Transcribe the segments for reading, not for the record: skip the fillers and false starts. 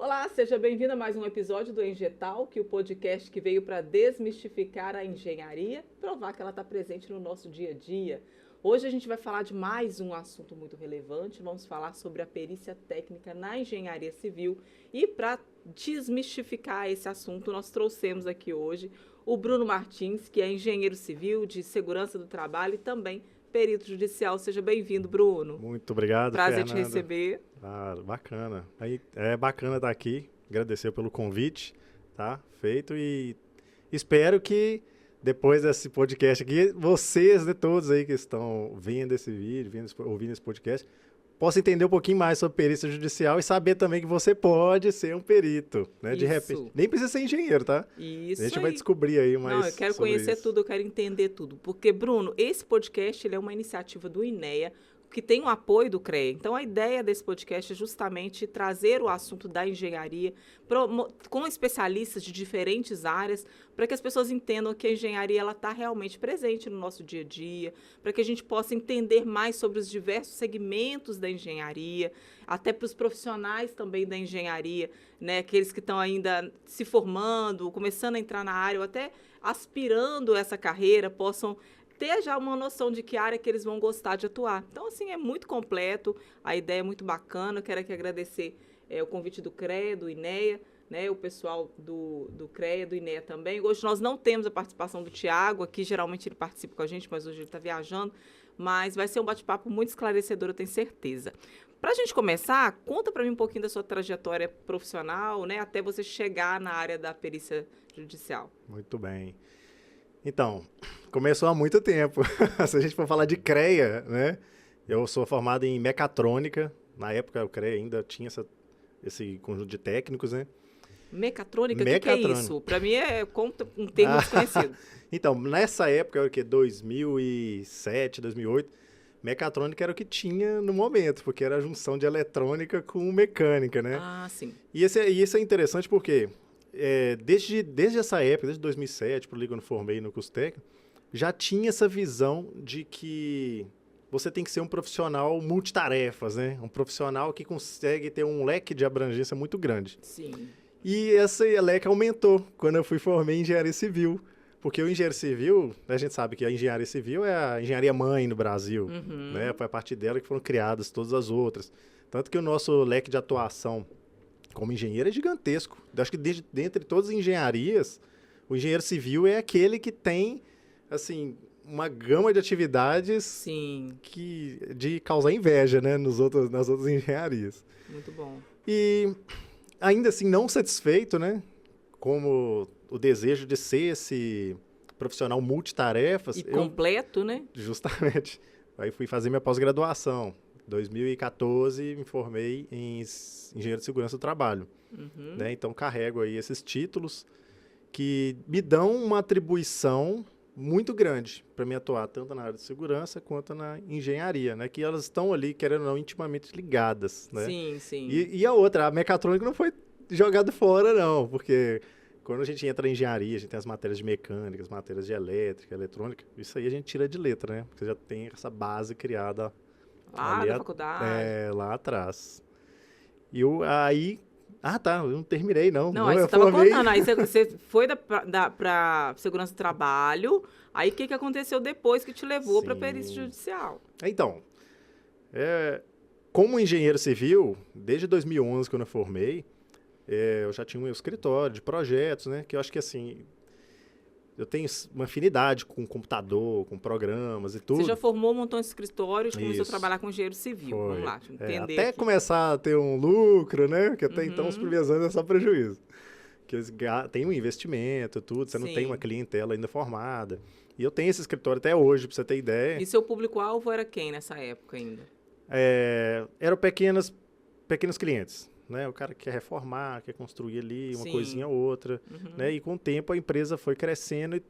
Olá, seja bem-vindo a mais um episódio do Engetal, que é o podcast que veio para desmistificar a engenharia, provar que ela está presente no nosso dia a dia. Hoje a gente vai falar de mais um assunto muito relevante, vamos falar sobre a perícia técnica na engenharia civil e para desmistificar esse assunto nós trouxemos aqui hoje o Bruno Martins, que é engenheiro civil de segurança do trabalho e também perito judicial. Seja bem-vindo, Bruno. Muito obrigado, Prazer Fernanda. te receber. Ah, bacana. Aí, é bacana estar aqui, agradecer pelo convite, tá? Feito e espero que depois desse podcast aqui, vocês, né, todos aí que estão vendo esse vídeo, ouvindo esse podcast, possam entender um pouquinho mais sobre perícia judicial e saber também que você pode ser um perito, né? De repente, nem precisa ser engenheiro, tá? Isso a gente aí. vai descobrir aí mais. Não, eu quero conhecer tudo, eu quero entender tudo. Porque, Bruno, esse podcast ele é uma iniciativa do INEA, que tem o apoio do CREA. Então, a ideia desse podcast é justamente trazer o assunto da engenharia com especialistas de diferentes áreas, para que as pessoas entendam que a engenharia está realmente presente no nosso dia a dia, para que a gente possa entender mais sobre os diversos segmentos da engenharia, até para os profissionais também da engenharia, né, aqueles que estão ainda se formando, começando a entrar na área, ou até aspirando essa carreira, possam ter já uma noção de que área que eles vão gostar de atuar. Então, assim, é muito completo, a ideia é muito bacana. Eu quero aqui agradecer o convite do CREA, do INEA, né, o pessoal do CREA, do INEA também. Hoje nós não temos a participação do Tiago aqui, geralmente ele participa com a gente, mas hoje ele está viajando. Mas vai ser um bate-papo muito esclarecedor, eu tenho certeza. Para a gente começar, conta para mim um pouquinho da sua trajetória profissional, né, até você chegar na área da perícia judicial. Muito bem. Então, começou há muito tempo. Se a gente for falar de CREA, né? Eu sou formado em mecatrônica. Na época, o CREA ainda tinha esse conjunto de técnicos, né? Mecatrônica? O que é isso? Para mim é um termo desconhecido. Então, nessa época, era o quê? 2007, 2008, mecatrônica era o que tinha no momento, porque era a junção de eletrônica com mecânica, né? Ah, sim. E isso é interessante porque desde essa época, desde 2007, por ali quando formei no curso técnico, já tinha essa visão de que você tem que ser um profissional multitarefas, né? Um profissional que consegue ter um leque de abrangência muito grande. Sim. E esse leque aumentou quando eu formei em engenharia civil. Porque o engenheiro civil, a gente sabe que a engenharia civil é a engenharia mãe no Brasil, né? Foi a partir dela que foram criadas todas as outras. Tanto que o nosso leque de atuação como engenheiro é gigantesco. Eu acho que dentre todas as engenharias, o engenheiro civil é aquele que tem, assim, uma gama de atividades Sim. de causar inveja, né, nas outras engenharias. Muito bom. E ainda assim, não satisfeito, né, como o desejo de ser esse profissional multitarefas. E completo, né? Justamente. Aí fui fazer minha pós-graduação. 2014, me formei em engenheiro de segurança do trabalho. Né? Então, carrego aí esses títulos que me dão uma atribuição muito grande para me atuar tanto na área de segurança quanto na engenharia, né? Que elas estão ali, querendo ou não, intimamente ligadas, né? Sim, sim. E a outra, a mecatrônica não foi jogada fora, não, porque quando a gente entra em engenharia, a gente tem as matérias de mecânica, as matérias de elétrica, eletrônica, isso aí a gente tira de letra, né? Porque já tem essa base criada lá na faculdade. Lá atrás. E aí... Ah, tá, eu não terminei, não. Não, aí você estava contando, aí você foi para segurança do trabalho, aí o que aconteceu depois que te levou para perícia judicial? Então, como engenheiro civil, desde 2011, quando eu formei, eu já tinha um meu escritório de projetos, né, que eu acho que, assim, eu tenho uma afinidade com computador, com programas e tudo. Você já formou, montou um escritório e começou a trabalhar com engenheiro civil. Foi. Vamos lá, entender até aqui. Começar a ter um lucro, né? Porque até então os primeiros anos é só prejuízo. Porque eles tem um investimento e tudo, você não tem uma clientela ainda formada. E eu tenho esse escritório até hoje, pra você ter ideia. E seu público-alvo era quem nessa época ainda? Eram pequenos clientes. Né? O cara quer reformar, quer construir ali uma coisinha ou outra, né? E com o tempo a empresa foi crescendo e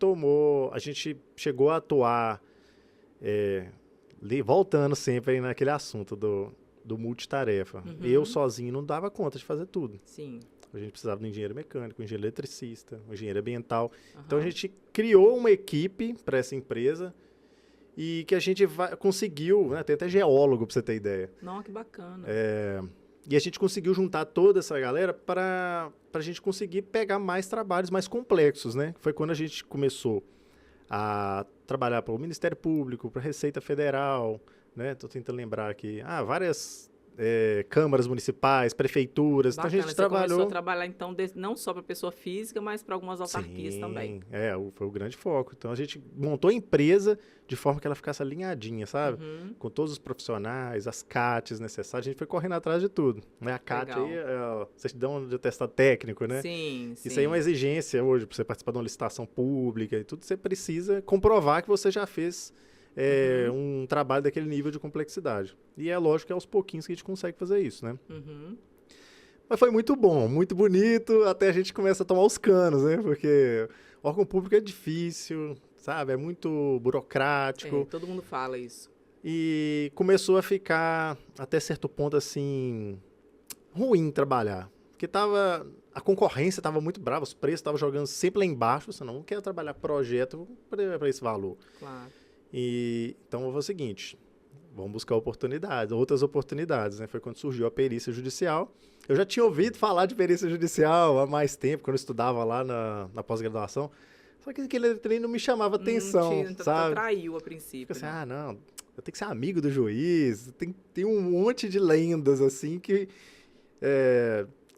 a gente chegou a atuar, voltando sempre naquele assunto do multitarefa. Eu sozinho não dava conta de fazer tudo. Sim. A gente precisava de um engenheiro mecânico, um engenheiro eletricista, um engenheiro ambiental. Então a gente criou uma equipe para essa empresa e que a gente conseguiu, né? Tem até geólogo para você ter ideia. Não, que bacana. E a gente conseguiu juntar toda essa galera para a gente conseguir pegar mais trabalhos mais complexos, né? Foi quando a gente começou a trabalhar para o Ministério Público, para a Receita Federal, né? Estou tentando lembrar aqui. Várias câmaras municipais, prefeituras. Bacana, então a gente você trabalhou... começou a trabalhar, então, não só para pessoa física, mas para algumas autarquias também. Foi o grande foco. Então a gente montou a empresa de forma que ela ficasse alinhadinha, sabe? Com todos os profissionais, as CATs necessárias. A gente foi correndo atrás de tudo. Né? A CAT aí é a certidão de atestado técnico, né? Sim. Isso aí é uma exigência hoje, para você participar de uma licitação pública e tudo, você precisa comprovar que você já fez um trabalho daquele nível de complexidade. E é lógico que é aos pouquinhos que a gente consegue fazer isso, né? Mas foi muito bom, muito bonito, até a gente começa a tomar os canos, né? Porque órgão público é difícil, sabe? É muito burocrático. Todo mundo fala isso. E começou a ficar, até certo ponto, assim, ruim trabalhar. Porque a concorrência estava muito brava, os preços estavam jogando sempre lá embaixo. Você não quer trabalhar projeto para esse valor. Claro. Então, foi o seguinte, vamos buscar outras oportunidades, né? Foi quando surgiu a perícia judicial. Eu já tinha ouvido falar de perícia judicial há mais tempo, quando eu estudava lá na pós-graduação. Só que aquele treino não me chamava atenção, sabe? Atraiu a princípio. Fica assim, não, eu tenho que ser amigo do juiz, tem um monte de lendas, assim, que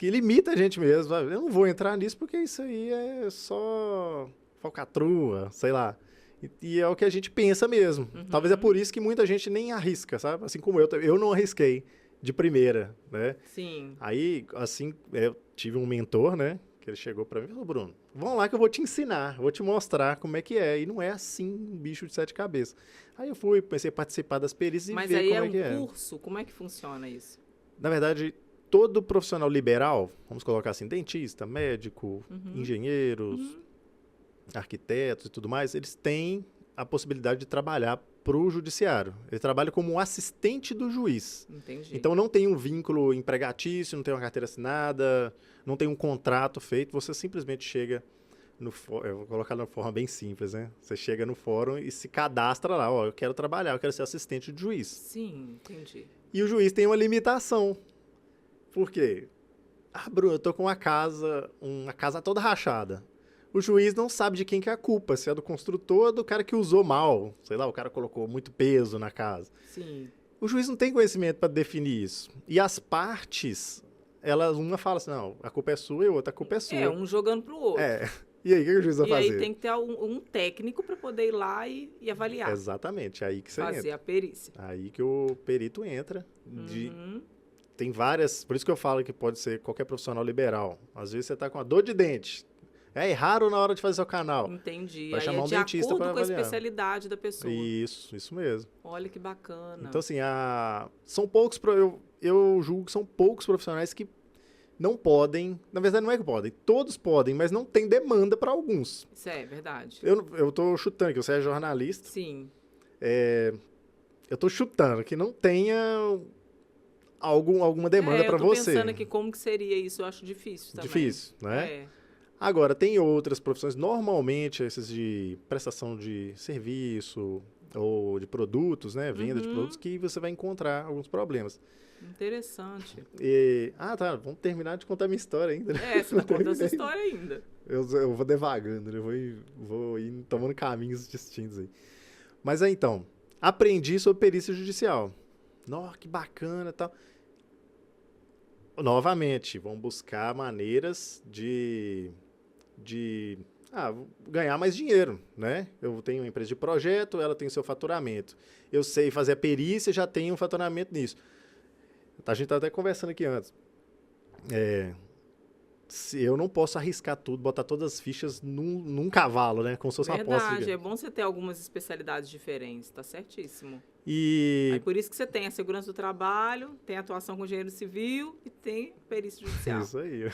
limita a gente mesmo. Sabe? Eu não vou entrar nisso porque isso aí é só falcatrua, sei lá. E é o que a gente pensa mesmo. Talvez é por isso que muita gente nem arrisca, sabe? Assim como eu não arrisquei de primeira, né? Sim. Aí, assim, eu tive um mentor, né? Que ele chegou pra mim e falou, Bruno, vamos lá que eu vou te ensinar, vou te mostrar como é que é. E não é assim um bicho de 7 cabeças. Aí eu comecei a participar das perícias e ver como é que é. Mas aí é um curso? Como é que funciona isso? Na verdade, todo profissional liberal, vamos colocar assim, dentista, médico, engenheiros, arquitetos e tudo mais, eles têm a possibilidade de trabalhar para o judiciário. Ele trabalha como um assistente do juiz. Entendi. Então, não tem um vínculo empregatício, não tem uma carteira assinada, não tem um contrato feito, você simplesmente chega no fórum, eu vou colocar de uma forma bem simples, né? Você chega no fórum e se cadastra lá, eu quero trabalhar, eu quero ser assistente do juiz. Sim, entendi. E o juiz tem uma limitação. Por quê? Bruno, eu tô com uma casa toda rachada. O juiz não sabe de quem que é a culpa, se é do construtor ou do cara que usou mal. Sei lá, o cara colocou muito peso na casa. Sim. O juiz não tem conhecimento para definir isso. E as partes, uma fala assim, não, a culpa é sua e a outra, a culpa é sua. Um jogando pro outro. E aí, o que o juiz vai fazer? E aí tem que ter um técnico para poder ir lá e avaliar. Exatamente, aí que você fazer entra. A perícia. Aí que o perito entra. Tem várias, por isso que eu falo que pode ser qualquer profissional liberal. Às vezes você tá com uma dor de dente. É raro na hora de fazer seu canal. Entendi. Vai aí chamar um de dentista para acordo com avaliar. A especialidade da pessoa. Isso mesmo. Olha que bacana. Então, assim, são poucos, eu julgo que são poucos profissionais que não podem, na verdade não é que podem, todos podem, mas não tem demanda para alguns. Isso é verdade. Eu tô chutando que você é jornalista. Sim. Eu tô chutando que não tenha alguma demanda para você. Eu tô pensando aqui como que seria isso, eu acho difícil também. Difícil, né? Agora, tem outras profissões, normalmente essas de prestação de serviço ou de produtos, né? Venda de produtos, que você vai encontrar alguns problemas. Interessante. Tá, vamos terminar de contar minha história ainda. Você tá contando essa história ainda. Eu vou devagando, né? Vou ir tomando caminhos distintos aí. Mas então, aprendi sobre perícia judicial. Nossa, que bacana e tal. Novamente, vamos buscar maneiras de ganhar mais dinheiro, né? Eu tenho uma empresa de projeto, ela tem o seu faturamento. Eu sei fazer a perícia, já tenho um faturamento nisso. A gente estava até conversando aqui antes. Eu não posso arriscar tudo, botar todas as fichas num cavalo, né? Como se fosse uma aposta. Verdade, é bom você ter algumas especialidades diferentes, tá certíssimo. Aí por isso que você tem a segurança do trabalho, tem a atuação com engenheiro civil e tem perícia judicial. Isso aí.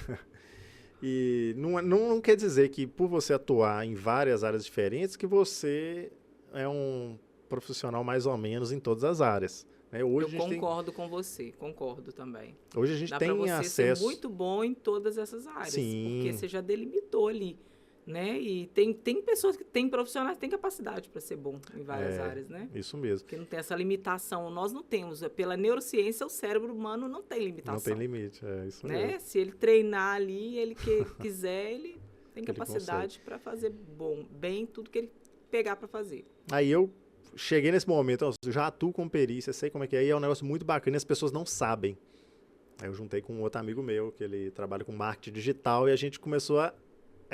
E não quer dizer que por você atuar em várias áreas diferentes que você é um profissional mais ou menos em todas as áreas. Né? Hoje eu concordo com você, concordo também. Hoje a gente tem acesso... Dá pra você ser muito bom em todas essas áreas. Sim. Porque você já delimitou ali. né? E tem pessoas que têm profissionais que têm capacidade para ser bom em várias áreas, né? Isso mesmo. Porque não tem essa limitação. Nós não temos. Pela neurociência, o cérebro humano não tem limitação. Não tem limite, isso né? mesmo. Se ele treinar ali, ele quiser, ele tem capacidade para fazer bem tudo que ele pegar para fazer. Aí eu cheguei nesse momento, eu já atuo com perícia, sei como é que é, e é um negócio muito bacana e as pessoas não sabem. Aí eu juntei com um outro amigo meu, que ele trabalha com marketing digital, e a gente começou a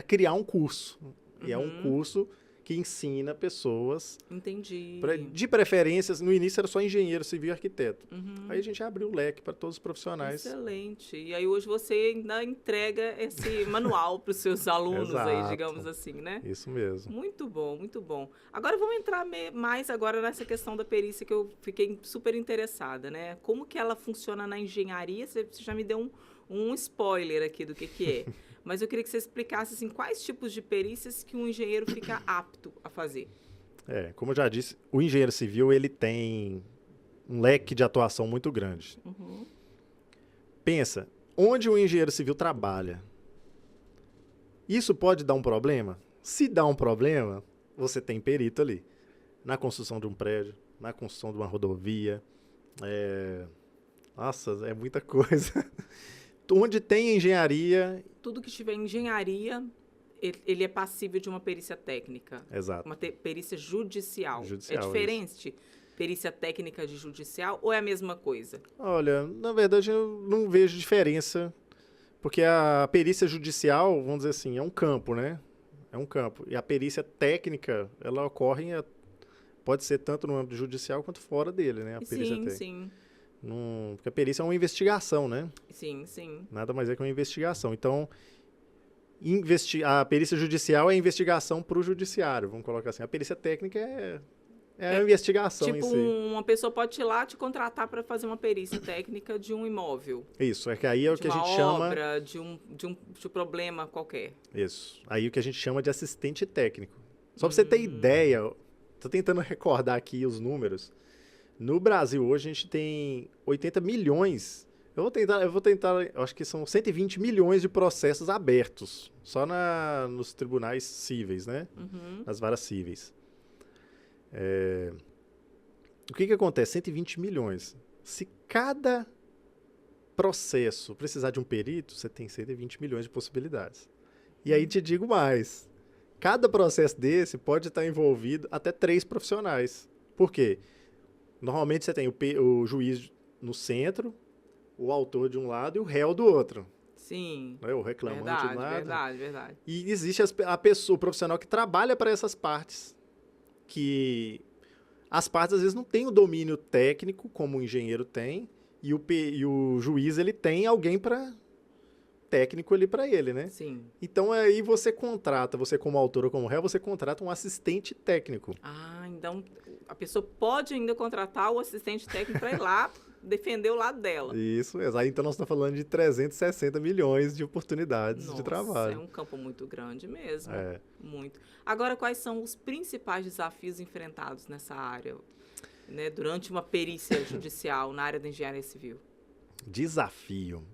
criar um curso. E é um curso que ensina pessoas... Entendi. De preferências, no início era só engenheiro civil e arquiteto. Aí a gente abriu o leque para todos os profissionais. Excelente. E aí hoje você ainda entrega esse manual para os seus alunos aí, digamos assim, né? Isso mesmo. Muito bom, muito bom. Agora vamos entrar mais agora nessa questão da perícia que eu fiquei super interessada, né? Como que ela funciona na engenharia? Você já me deu um spoiler aqui do que é. Mas eu queria que você explicasse assim, quais tipos de perícias que um engenheiro fica apto a fazer. Como eu já disse, o engenheiro civil ele tem um leque de atuação muito grande. Pensa, onde o engenheiro civil trabalha, isso pode dar um problema? Se dá um problema, você tem perito ali. Na construção de um prédio, na construção de uma rodovia. Nossa, é muita coisa. Onde tem engenharia... Tudo que tiver engenharia, ele é passível de uma perícia técnica. Exato. Uma perícia judicial. Judicial, é diferente perícia técnica de judicial ou é a mesma coisa? Olha, na verdade eu não vejo diferença, porque a perícia judicial, vamos dizer assim, é um campo, né? É um campo. E a perícia técnica, ela ocorre, pode ser tanto no âmbito judicial quanto fora dele, né? A perícia técnica. Sim. Porque a perícia é uma investigação, né? Sim. Nada mais é que uma investigação. Então, a perícia judicial é a investigação para o judiciário, vamos colocar assim. A perícia técnica é a investigação em si. Tipo, uma pessoa pode ir lá te contratar para fazer uma perícia técnica de um imóvel. Isso, é que aí é o que a gente chama... De uma obra, de um problema qualquer. Isso, aí o que a gente chama de assistente técnico. Só para você ter ideia, estou tentando recordar aqui os números. No Brasil, hoje, a gente tem 80 milhões. Eu vou tentar, eu acho que são 120 milhões de processos abertos, só nos tribunais cíveis, né? Nas varas cíveis. O que acontece? 120 milhões. Se cada processo precisar de um perito, você tem 120 milhões de possibilidades. E aí te digo mais. Cada processo desse pode estar envolvido até 3 profissionais. Por quê? Normalmente você tem o juiz no centro, o autor de um lado e o réu do outro. Sim. O reclamante de um lado. Verdade. E existe o profissional que trabalha para essas partes. Que as partes, às vezes, não têm o domínio técnico, como o engenheiro tem, e o juiz, ele tem alguém técnico ali para ele, né? Sim. Então, aí você como autor ou como réu, você contrata um assistente técnico. Então a pessoa pode ainda contratar o assistente técnico para ir lá defender o lado dela. Isso, exato. Então nós estamos falando de 360 milhões de oportunidades de trabalho. É um campo muito grande mesmo. Muito. Agora, quais são os principais desafios enfrentados nessa área, né, durante uma perícia judicial na área da engenharia civil? Desafio.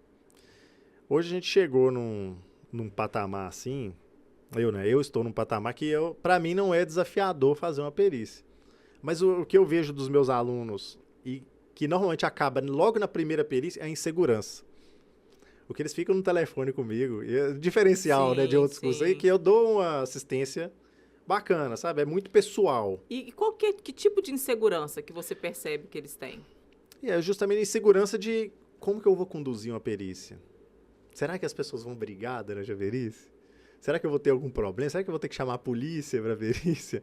Hoje a gente chegou num patamar assim, eu estou num patamar que para mim não é desafiador fazer uma perícia. Mas o que eu vejo dos meus alunos, e que normalmente acaba logo na primeira perícia, é a insegurança. O que eles ficam no telefone comigo, é diferencial, né, de outros cursos aí, que eu dou uma assistência bacana, sabe? É muito pessoal. E que tipo de insegurança que você percebe que eles têm? É justamente a insegurança de como que eu vou conduzir uma perícia. Será que as pessoas vão brigar durante a perícia? Será que eu vou ter algum problema? Será que eu vou ter que chamar a polícia para a perícia?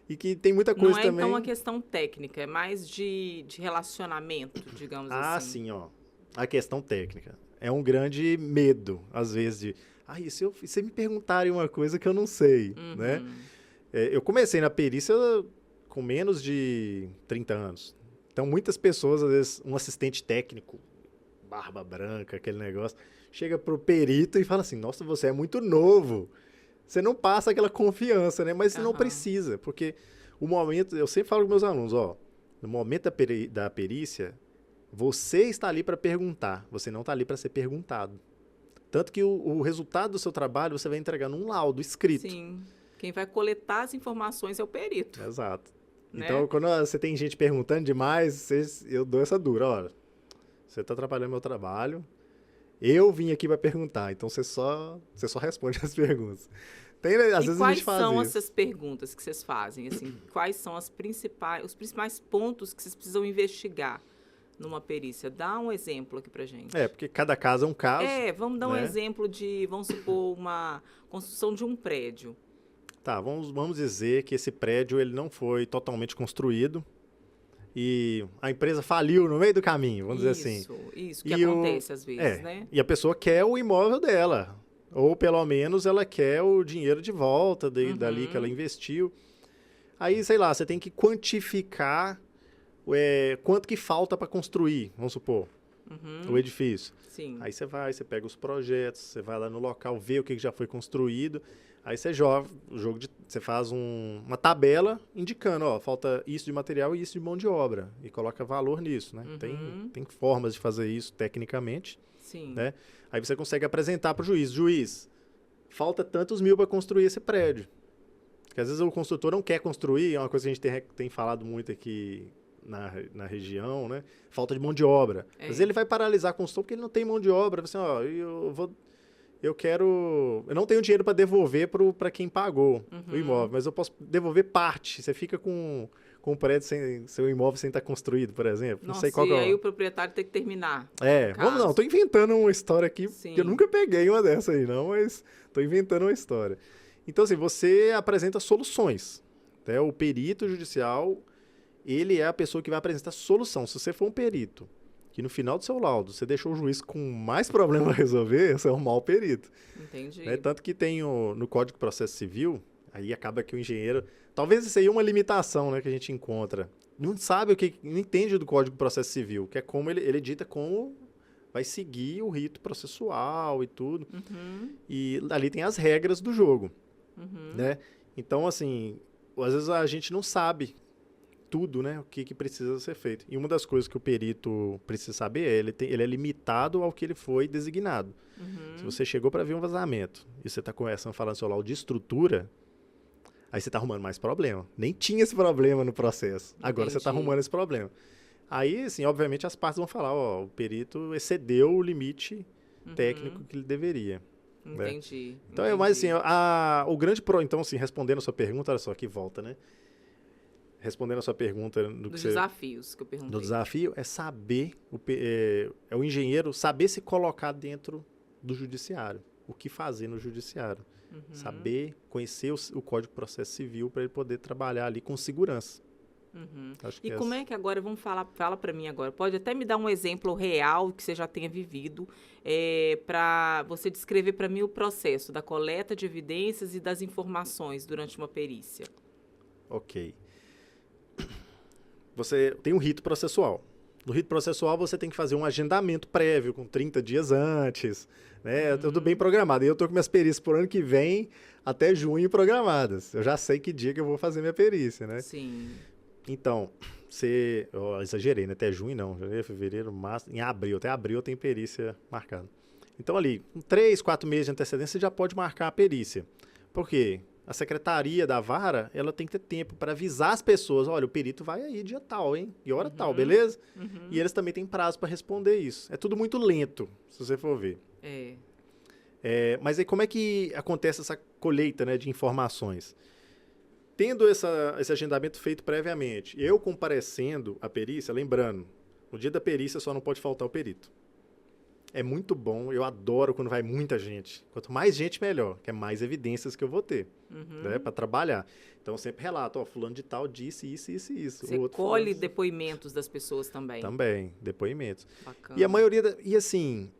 E que tem muita coisa também... Não é, então, uma questão técnica, é mais de relacionamento, digamos assim. Ah, sim, a questão técnica. É um grande medo, às vezes, de... e se você me perguntarem uma coisa que eu não sei, né? Eu comecei na perícia com menos de 30 anos. Então, muitas pessoas, às vezes, um assistente técnico, barba branca, aquele negócio, chega pro perito e fala assim, nossa, você é muito novo. Você não passa aquela confiança, né? Mas não precisa, porque o momento... Eu sempre falo com meus alunos, no momento da perícia, você está ali para perguntar, você não está ali para ser perguntado. Tanto que o resultado do seu trabalho você vai entregar num laudo escrito. Sim. Quem vai coletar as informações é o perito. Exato. Né? Então, quando você tem gente perguntando demais, eu dou essa dura. Olha, você está atrapalhando meu trabalho, eu vim aqui para perguntar, então você só responde as perguntas. Às vezes a gente faz quais são isso. essas perguntas que vocês fazem? Assim, quais são os principais pontos que vocês precisam investigar numa perícia? Dá um exemplo aqui pra gente. Porque cada caso é um caso. Vamos dar um exemplo de, vamos supor, uma construção de um prédio. Tá, vamos dizer que esse prédio ele não foi totalmente construído e a empresa faliu no meio do caminho, vamos dizer assim. Isso, que acontece às vezes, né? E a pessoa quer o imóvel dela, ou pelo menos ela quer o dinheiro de volta dali que ela investiu. Aí, sei lá, você tem que quantificar quanto que falta para construir, vamos supor, o edifício. Sim. Aí você pega os projetos, você vai lá no local, vê o que já foi construído. Aí você você faz uma tabela indicando, falta isso de material e isso de mão de obra. E coloca valor nisso, né? Tem formas de fazer isso tecnicamente. Sim. Né? Aí você consegue apresentar para o juiz. Juiz, falta tantos mil para construir esse prédio. Porque às vezes o construtor não quer construir, é uma coisa que a gente tem falado muito aqui na região, né? Falta de mão de obra. Às vezes ele vai paralisar a construção porque ele não tem mão de obra. Assim, eu não tenho dinheiro para devolver para quem pagou o imóvel, mas eu posso devolver parte. Você fica com o prédio seu imóvel sem estar construído, por exemplo. Nossa, não sei qual e aí o proprietário tem que terminar. Estou inventando uma história aqui, Sim. que eu nunca peguei uma dessa aí, não, mas estou inventando uma história. Então, assim, você apresenta soluções. Né? O perito judicial, ele é a pessoa que vai apresentar solução. Se você for um perito que no final do seu laudo você deixou o juiz com mais problema a resolver, você é um mau perito. Entendi. Né? Tanto que tem no Código de Processo Civil, aí acaba que o engenheiro... Talvez isso aí é uma limitação, né, que a gente encontra. Não sabe não entende do Código de Processo Civil, que é como ele dita como vai seguir o rito processual e tudo. E ali tem as regras do jogo. Né? Então, assim, às vezes a gente não sabe tudo, né, o que precisa ser feito. E uma das coisas que o perito precisa saber ele é limitado ao que ele foi designado. Se você chegou para ver um vazamento e você está conversando, falando seu laudo de estrutura, aí você está arrumando mais problema. Nem tinha esse problema no processo. Agora você está arrumando esse problema. Aí, assim, obviamente as partes vão falar, o perito excedeu o limite técnico que ele deveria. Entendi. Né? Então, mas assim, o grande então, assim, respondendo a sua pergunta, olha só, que volta, né? Respondendo a sua pergunta... Dos desafios que eu perguntei. Do desafio é saber, é o engenheiro saber se colocar dentro do judiciário. O que fazer no judiciário. Saber, conhecer o Código de Processo Civil para ele poder trabalhar ali com segurança. Acho que e como é que agora, fala para mim agora, pode até me dar um exemplo real que você já tenha vivido, para você descrever para mim o processo da coleta de evidências e das informações durante uma perícia. Ok. Você tem um rito processual. No rito processual, você tem que fazer um agendamento prévio, com 30 dias antes, né? Tudo bem programado. E eu estou com minhas perícias por ano que vem até junho programadas. Eu já sei que dia que eu vou fazer minha perícia, né? Sim. Então, eu exagerei, né? Até junho não. Janeiro, fevereiro, março, em abril. Até abril eu tenho perícia marcada. Então, ali, com 3, 4 meses de antecedência, você já pode marcar a perícia. Por quê? A secretaria da vara, ela tem que ter tempo para avisar as pessoas, olha, o perito vai aí dia tal, hein? E hora tal, beleza? E eles também têm prazo para responder isso. É tudo muito lento, se você for ver. Mas aí como é que acontece essa colheita, né, de informações? Tendo esse agendamento feito previamente, eu comparecendo à perícia, lembrando, no dia da perícia só não pode faltar o perito. É muito bom, eu adoro quando vai muita gente. Quanto mais gente, melhor, que é mais evidências que eu vou ter, né, para trabalhar. Então, eu sempre relato, fulano de tal disse isso, isso e isso. Você colhe depoimentos das pessoas também. Também, depoimentos. Bacana. E a maioria, e assim,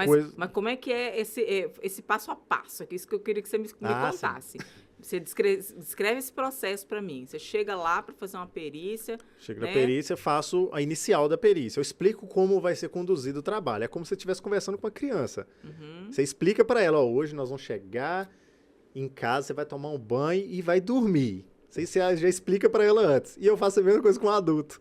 coisa... Mas como é que é esse passo a passo? É isso que eu queria que você me contasse. Sim. Você descreve esse processo para mim. Você chega lá para fazer uma perícia. Chego na perícia, faço a inicial da perícia. Eu explico como vai ser conduzido o trabalho. É como se você estivesse conversando com uma criança. Você explica para ela, hoje nós vamos chegar em casa, você vai tomar um banho e vai dormir. Você já explica para ela antes. E eu faço a mesma coisa com o adulto.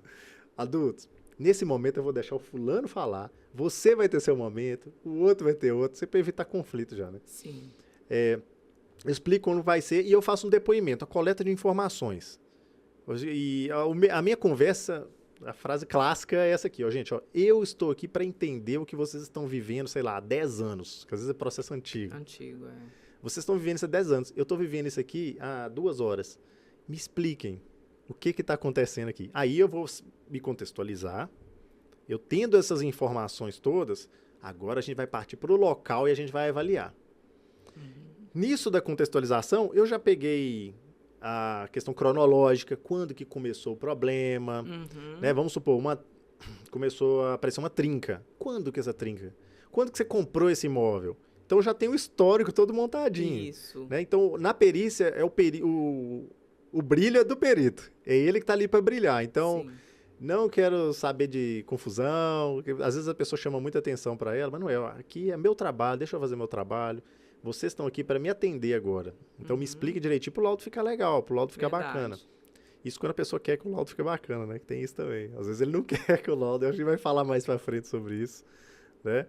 Adultos, nesse momento eu vou deixar o fulano falar, Você vai ter seu momento, o outro vai ter outro, sempre para evitar conflito já, né? Sim. Eu explico como vai ser e eu faço um depoimento, a coleta de informações. E a minha conversa, a frase clássica é essa aqui, ó, gente, ó, eu estou aqui para entender o que vocês estão vivendo, sei lá, há 10 anos, que às vezes é processo antigo. Antigo, é. Vocês estão vivendo isso há 10 anos, eu estou vivendo isso aqui há 2 horas. Me expliquem o que está acontecendo aqui. Aí eu vou me contextualizar, eu tendo essas informações todas, agora a gente vai partir para o local e a gente vai avaliar. Nisso da contextualização, eu já peguei a questão cronológica, quando que começou o problema, né? Vamos supor, começou a aparecer uma trinca. Quando que essa trinca? Quando que você comprou esse imóvel? Então já tem o histórico todo montadinho. Isso. Né? Então, na perícia, o brilho é do perito. É ele que está ali para brilhar. Então, Sim. não quero saber de confusão. Às vezes a pessoa chama muita atenção para ela, mas não é. Aqui é meu trabalho, deixa eu fazer meu trabalho. Vocês estão aqui para me atender agora. Então, me explique direitinho para o laudo ficar legal, para o laudo ficar bacana. Isso quando a pessoa quer que o laudo fique bacana, né? Que tem isso também. Às vezes ele não quer que o laudo... A gente vai falar mais para frente sobre isso, né?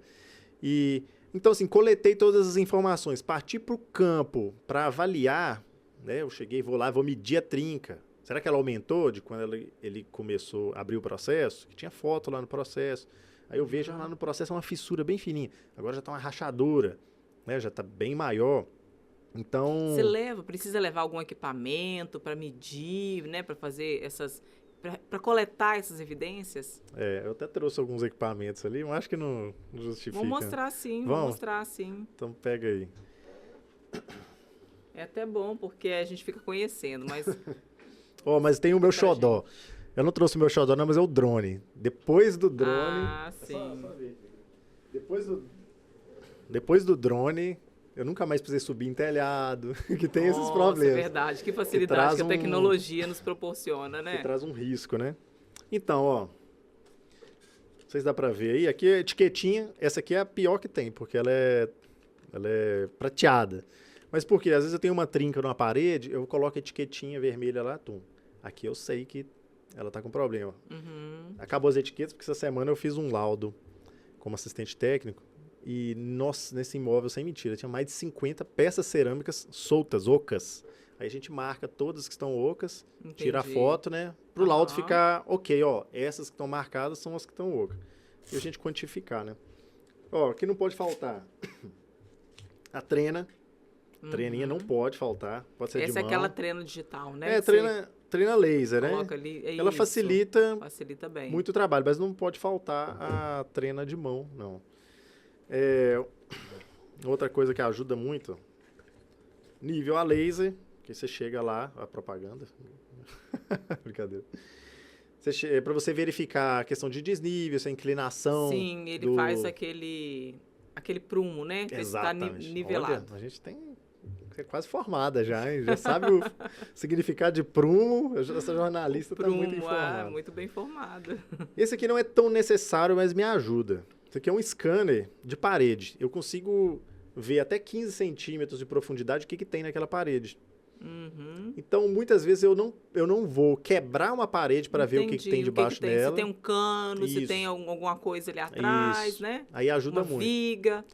Então, assim, coletei todas as informações. Parti para o campo para avaliar, né? Eu cheguei, vou lá, vou medir a trinca. Será que ela aumentou de quando ele começou a abrir o processo? Que tinha foto lá no processo. Aí eu vejo lá no processo uma fissura bem fininha. Agora já está uma rachadura, né? Já está bem maior. Então... Precisa levar algum equipamento para medir, né? Para fazer para coletar essas evidências? Eu até trouxe alguns equipamentos ali, mas acho que não justifica. Vamos mostrar sim, vamos mostrar sim. Então pega aí. É até bom, porque a gente fica conhecendo, mas... Mas tem o meu xodó. Eu não trouxe o meu xodó, não, mas é o drone. Depois do drone... Ah, sim. Depois do drone, eu nunca mais precisei subir em telhado, que tem esses problemas. É verdade. Que facilidade que a tecnologia nos proporciona, né? Que traz um risco, né? Então, ó. Não sei se dá pra ver aí. Aqui a etiquetinha, essa aqui é a pior que tem, porque ela é prateada. Mas por quê? Às vezes eu tenho uma trinca numa parede, eu coloco a etiquetinha vermelha lá, aqui eu sei que ela tá com problema. Acabou as etiquetas, porque essa semana eu fiz um laudo como assistente técnico. E, nossa, nesse imóvel, sem mentira, tinha mais de 50 peças cerâmicas soltas, ocas. Aí a gente marca todas que estão ocas, tira a foto, né? Pro laudo ficar ok, ó. Essas que estão marcadas são as que estão ocas. E a gente quantificar, né? Ó, aqui não pode faltar a trena. Treninha não pode faltar, pode ser de mão. Essa é aquela trena digital, né? Trena laser, né? Coloca ali, ela facilita bem. muito o trabalho, mas não pode faltar a trena de mão, não. Outra coisa que ajuda muito, nível a laser, que você chega lá, a propaganda, brincadeira. Para você verificar a questão de desnível, essa inclinação. Sim, ele faz aquele prumo, né? Exatamente. Tá nivelado. Olha, a gente é quase formada já, hein? Já sabe o significado de prumo. Essa jornalista está muito informada. Muito bem informada. Esse aqui não é tão necessário, mas me ajuda. Isso aqui é um scanner de parede. Eu consigo ver até 15 centímetros de profundidade o que tem naquela parede. Então, muitas vezes eu não vou quebrar uma parede para ver o que tem debaixo dela. Se tem um cano, se tem alguma coisa ali atrás, né? Aí ajuda muito. Uma viga.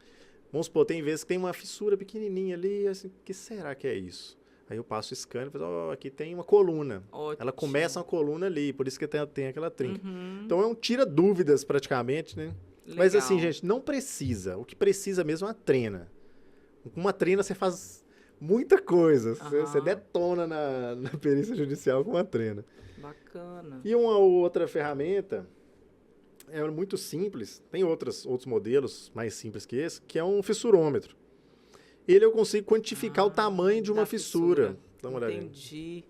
Vamos supor, tem vezes que tem uma fissura pequenininha ali, assim, o que será que é isso? Aí eu passo o scanner e falo, aqui tem uma coluna. Ótimo. Ela começa uma coluna ali, por isso que tem aquela trinca. Então é um tira dúvidas praticamente, né? Legal. Mas assim, gente, não precisa. O que precisa mesmo é uma trena. Com uma trena você faz muita coisa. Você detona na perícia judicial com uma trena. Bacana. E uma outra ferramenta é muito simples. Tem outros modelos mais simples que esse, que é um fissurômetro. Ele eu consigo quantificar o tamanho de uma fissura. Dá uma olhadinha. Entendi.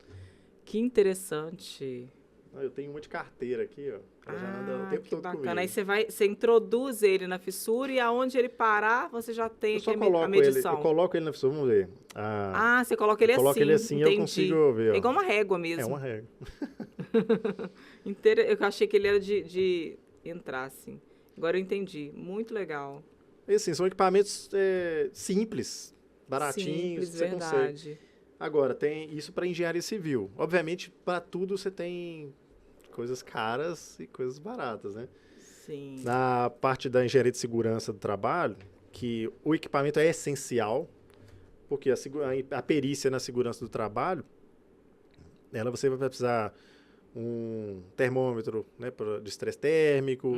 Que interessante. Eu tenho uma de carteira aqui, ó. Ela já anda o tempo todo bacana. comigo. Aí você introduz ele na fissura e aonde ele parar, você já tem a medição. Eu coloco ele na fissura, vamos ver. Você coloca ele assim. Coloco ele assim, entendi. eu consigo ver. Ó. É igual uma régua mesmo. É uma régua. Eu achei que ele era de entrar, assim. Agora eu entendi. Muito legal. E assim, são equipamentos simples, baratinhos. Simples, verdade. Agora, tem isso para engenharia civil. Obviamente, para tudo você tem coisas caras e coisas baratas, né? Sim. Na parte da engenharia de segurança do trabalho, que o equipamento é essencial, porque a perícia na segurança do trabalho, você vai precisar um termômetro, né, de estresse térmico,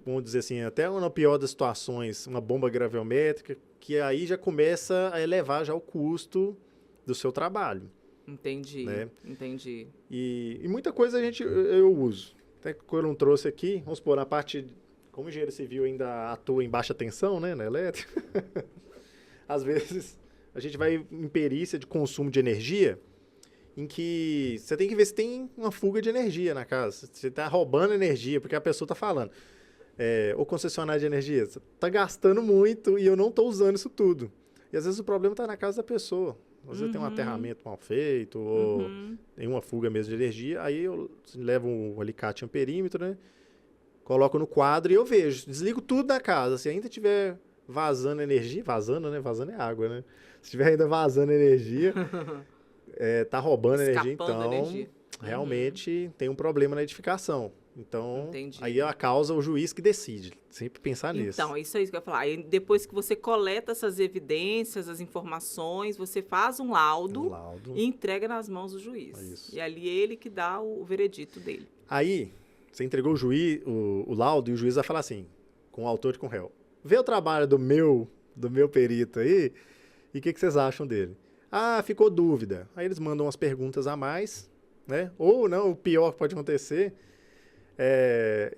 vamos dizer assim, até na pior das situações, uma bomba graveométrica, que aí já começa a elevar já o custo do seu trabalho. Entendi, né? Entendi. E muita coisa eu uso. Até que eu não trouxe aqui, vamos supor, na parte, como engenheiro civil ainda atua em baixa tensão, né, na elétrica, às vezes a gente vai em perícia de consumo de energia, em que você tem que ver se tem uma fuga de energia na casa. Você está roubando energia, porque a pessoa está falando. Ou concessionária de energia, você está gastando muito e eu não estou usando isso tudo. E às vezes o problema está na casa da pessoa. Às vezes tem um aterramento mal feito, ou tem uma fuga mesmo de energia. Aí eu levo um alicate e um perímetro, né? Coloco no quadro e eu vejo. Desligo tudo da casa. Se ainda tiver vazando energia, vazando, né? Vazando é água, né? Se tiver ainda vazando energia... tá roubando energia, então realmente tem um problema na edificação. Então, aí a causa o juiz que decide. Sempre pensar nisso. Então, isso é isso que eu ia falar. Aí, depois que você coleta essas evidências, as informações, você faz um laudo e entrega nas mãos do juiz. Isso. E ali ele que dá o veredito dele. Aí, você entregou o laudo e o juiz vai falar assim, com o autor e com o réu. Vê o trabalho do meu perito aí e o que vocês acham dele? Ah, ficou dúvida. Aí eles mandam umas perguntas a mais, né? Ou não, o pior que pode acontecer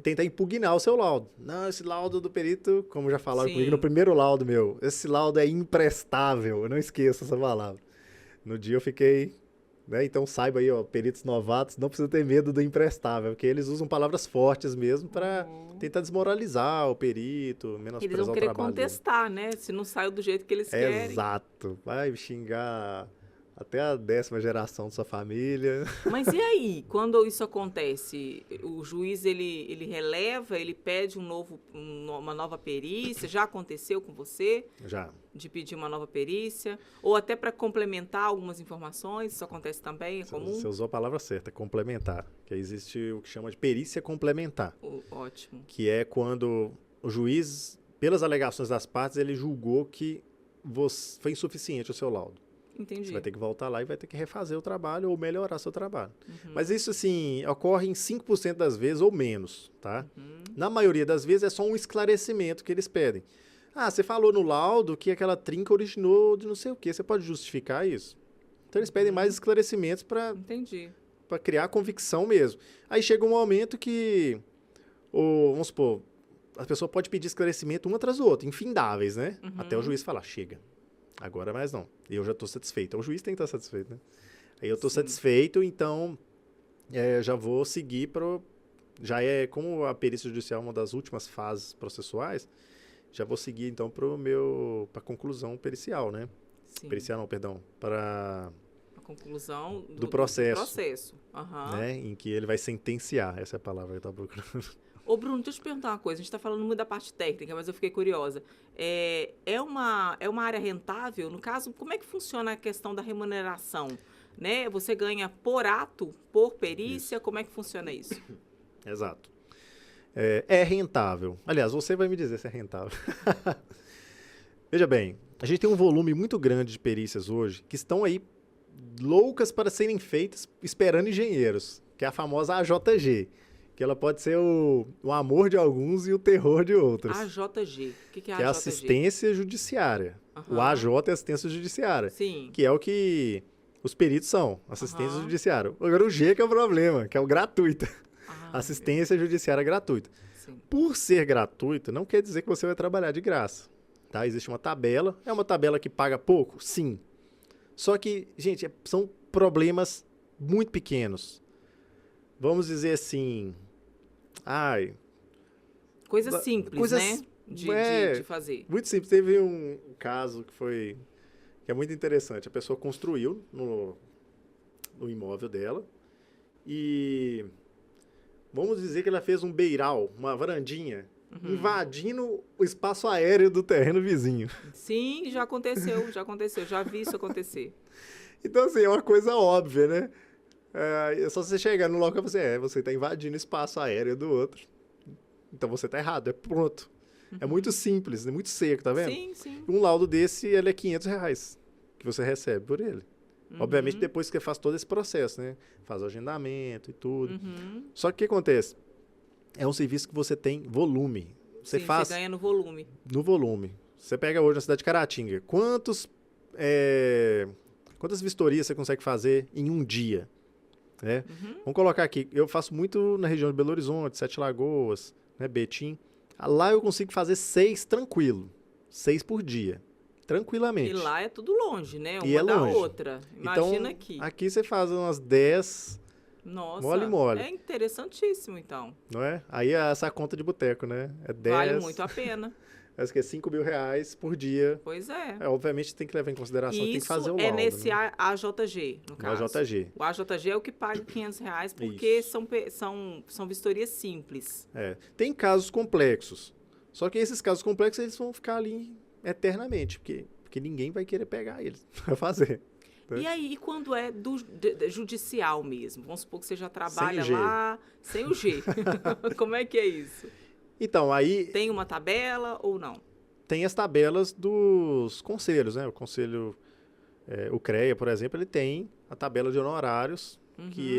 tentar impugnar o seu laudo. Não, esse laudo do perito, como já falaram comigo no primeiro laudo meu, esse laudo é imprestável. Eu não esqueço essa palavra. No dia eu fiquei... Né? Então saiba aí, ó, peritos novatos, não precisa ter medo do imprestável, porque eles usam palavras fortes mesmo para tentar desmoralizar o perito, menosprezar o trabalho. Eles vão querer contestar, né? Se não saiu do jeito que eles querem. Exato. Vai xingar até a 10ª geração da sua família. Mas e aí, quando isso acontece, o juiz ele releva, ele pede uma nova perícia? Já aconteceu com você? Já. De pedir uma nova perícia? Ou até para complementar algumas informações? Isso acontece também? É comum? Você usou a palavra certa, complementar. Que existe o que chama de perícia complementar. Ótimo. Que é quando o juiz, pelas alegações das partes, ele julgou que foi insuficiente o seu laudo. Entendi. Você vai ter que voltar lá e vai ter que refazer o trabalho ou melhorar seu trabalho. Mas isso, assim, ocorre em 5% das vezes ou menos, tá? Na maioria das vezes é só um esclarecimento que eles pedem. Ah, você falou no laudo que aquela trinca originou de não sei o quê. Você pode justificar isso? Então, eles pedem mais esclarecimentos para criar convicção mesmo. Aí chega um momento que, vamos supor, a pessoa pode pedir esclarecimento um atrás do outro, infindáveis, né? Até o juiz falar, chega. Agora mais não. E eu já estou satisfeito. O juiz tem que estar satisfeito, né? Aí eu estou satisfeito, então já vou seguir para... Já como a perícia judicial é uma das últimas fases processuais, já vou seguir, então, para a conclusão pericial, né? Sim. Pericial não, perdão. Para... A conclusão do processo. Do processo. Né? Em que ele vai sentenciar. Essa é a palavra que eu estava procurando. Ô, Bruno, deixa eu te perguntar uma coisa. A gente está falando muito da parte técnica, mas eu fiquei curiosa. É uma área rentável? No caso, como é que funciona a questão da remuneração? Né? Você ganha por ato, por perícia? Isso. Como é que funciona isso? Exato. É rentável. Aliás, você vai me dizer se é rentável. Veja bem, a gente tem um volume muito grande de perícias hoje que estão aí loucas para serem feitas esperando engenheiros, que é a famosa AJG. Que ela pode ser o amor de alguns e o terror de outros. AJG. O que é AJG? Que é assistência judiciária. O AJ é assistência judiciária. Sim. Que é o que os peritos são, assistência judiciária. Agora o G que é o problema, que é o gratuita. Assistência judiciária gratuita. Sim. Por ser gratuita, não quer dizer que você vai trabalhar de graça. Tá? Existe uma tabela. É uma tabela que paga pouco? Sim. Só que, gente, são problemas muito pequenos. Vamos dizer assim... Coisas simples, né? De fazer. Muito simples. Teve um caso que é muito interessante. A pessoa construiu no imóvel dela e vamos dizer que ela fez um beiral, uma varandinha, invadindo o espaço aéreo do terreno vizinho. Sim, já aconteceu. Já vi isso acontecer. Então, assim, é uma coisa óbvia, né? É só você chegar no local e você está invadindo o espaço aéreo do outro. então você tá errado, é pronto. É muito simples, é muito seco, tá vendo? Sim, sim. Um laudo desse, ele é R$ 500 que você recebe por ele. Obviamente, depois que você faz todo esse processo, né? Faz o agendamento e tudo. Só que o que acontece? É um serviço que você tem volume. Você faz Você ganha no volume. no volume. Você pega hoje na cidade de Caratinga, quantas vistorias você consegue fazer em um dia? Né? Vamos colocar aqui, eu faço muito na região de Belo Horizonte, Sete Lagoas, né, Betim. Lá eu consigo fazer 6 tranquilo. 6 por dia. Tranquilamente. E lá é tudo longe, né? E é Uma da longe. outra. Imagina então, aqui. você faz umas 10, Nossa, mole. é interessantíssimo, então. não é? Aí é essa conta de boteco, né? É 10. Vale muito a pena. Acho que é R$ 5.000 por dia. Pois é. Obviamente tem que levar em consideração, tem que fazer o Isso laudo. é nesse né? AJG, no No caso. AJG. O AJG é o que paga R$ 500 porque são vistorias simples. Tem casos complexos. Só que esses casos complexos, eles vão ficar ali eternamente, porque ninguém vai querer pegar eles para fazer. Né? E aí, e quando é judicial mesmo? Vamos supor que você já trabalha Sem o G. lá sem o G. Como é que é isso? Então, aí Tem uma tabela ou não? tem as tabelas dos conselhos, né? O conselho, o CREA, por exemplo, ele tem a tabela de honorários que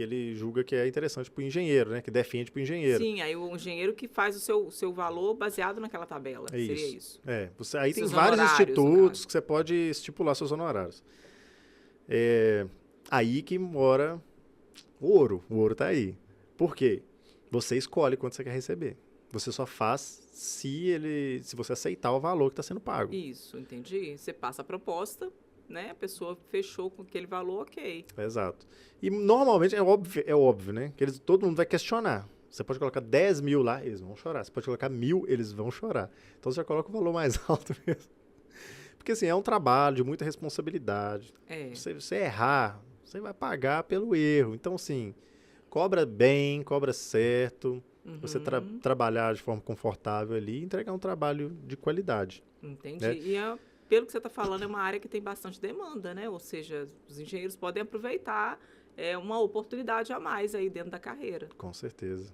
ele julga que é interessante para o engenheiro, né? Que defende para o engenheiro. Sim, aí o engenheiro que faz o seu valor baseado naquela tabela. Seria isso. Aí tem Seus vários honorários, no institutos caso. que você pode estipular seus honorários. Aí que mora o ouro. O ouro está aí. Por quê? Você escolhe quanto você quer receber. Você só faz se você aceitar o valor que está sendo pago. Isso, entendi. Você passa a proposta, né? A pessoa fechou com aquele valor, ok. Exato. E normalmente é óbvio, né? Que todo mundo vai questionar. Você pode colocar 10 mil lá, eles vão chorar. Você pode colocar 1.000, eles vão chorar. Então você já coloca o valor mais alto mesmo. Porque assim, é um trabalho de muita responsabilidade. Você errar, você vai pagar pelo erro. Então, assim, cobra bem, cobra certo. Você trabalhar de forma confortável ali e entregar um trabalho de qualidade. Entendi. Né? E pelo que você está falando, é uma área que tem bastante demanda, né? Ou seja, os engenheiros podem aproveitar uma oportunidade a mais aí dentro da carreira. Com certeza.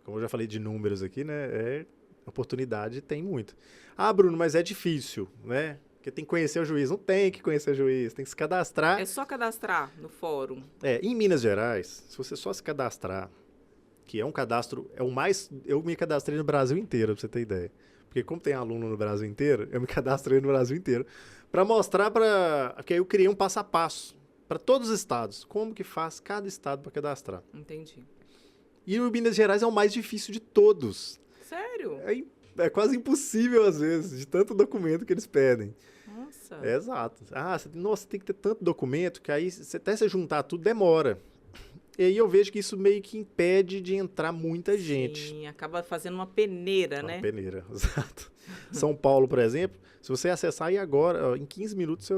Como eu já falei de números aqui, né? Oportunidade tem muito. Ah, Bruno, mas é difícil, né? Porque tem que conhecer o juiz. Não tem que conhecer o juiz, tem que se cadastrar. É só cadastrar no fórum. Em Minas Gerais, se você só se cadastrar, que é um cadastro, eu me cadastrei no Brasil inteiro, pra você ter ideia. Porque como tem aluno no Brasil inteiro, eu me cadastrei no Brasil inteiro para mostrar que aí eu criei um passo a passo para todos os estados. Como que faz cada estado para cadastrar. Entendi. E o Minas Gerais é o mais difícil de todos. Sério? É quase impossível, às vezes, de tanto documento que eles pedem. Nossa. Exato. Nossa, tem que ter tanto documento que aí até você juntar tudo demora. E aí eu vejo que isso meio que impede de entrar muita gente. Sim, acaba fazendo uma peneira, né? Uma peneira, exato. São Paulo, por exemplo, se você acessar aí agora, em 15 minutos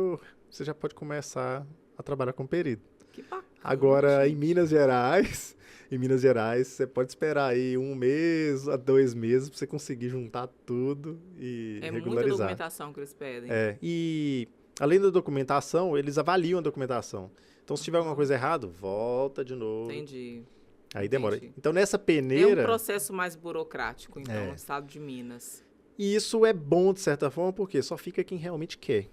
você já pode começar a trabalhar como perito. Que bacana. Agora, em Minas Gerais, você pode esperar aí 1 mês a 2 meses para você conseguir juntar tudo e regularizar. É muita documentação que eles pedem. E além da documentação, eles avaliam a documentação. Então, se tiver alguma coisa errada, volta de novo. Entendi. Aí demora. Entendi. Então, nessa peneira... É um processo mais burocrático, então, no estado de Minas. E isso é bom, de certa forma, porque só fica quem realmente quer.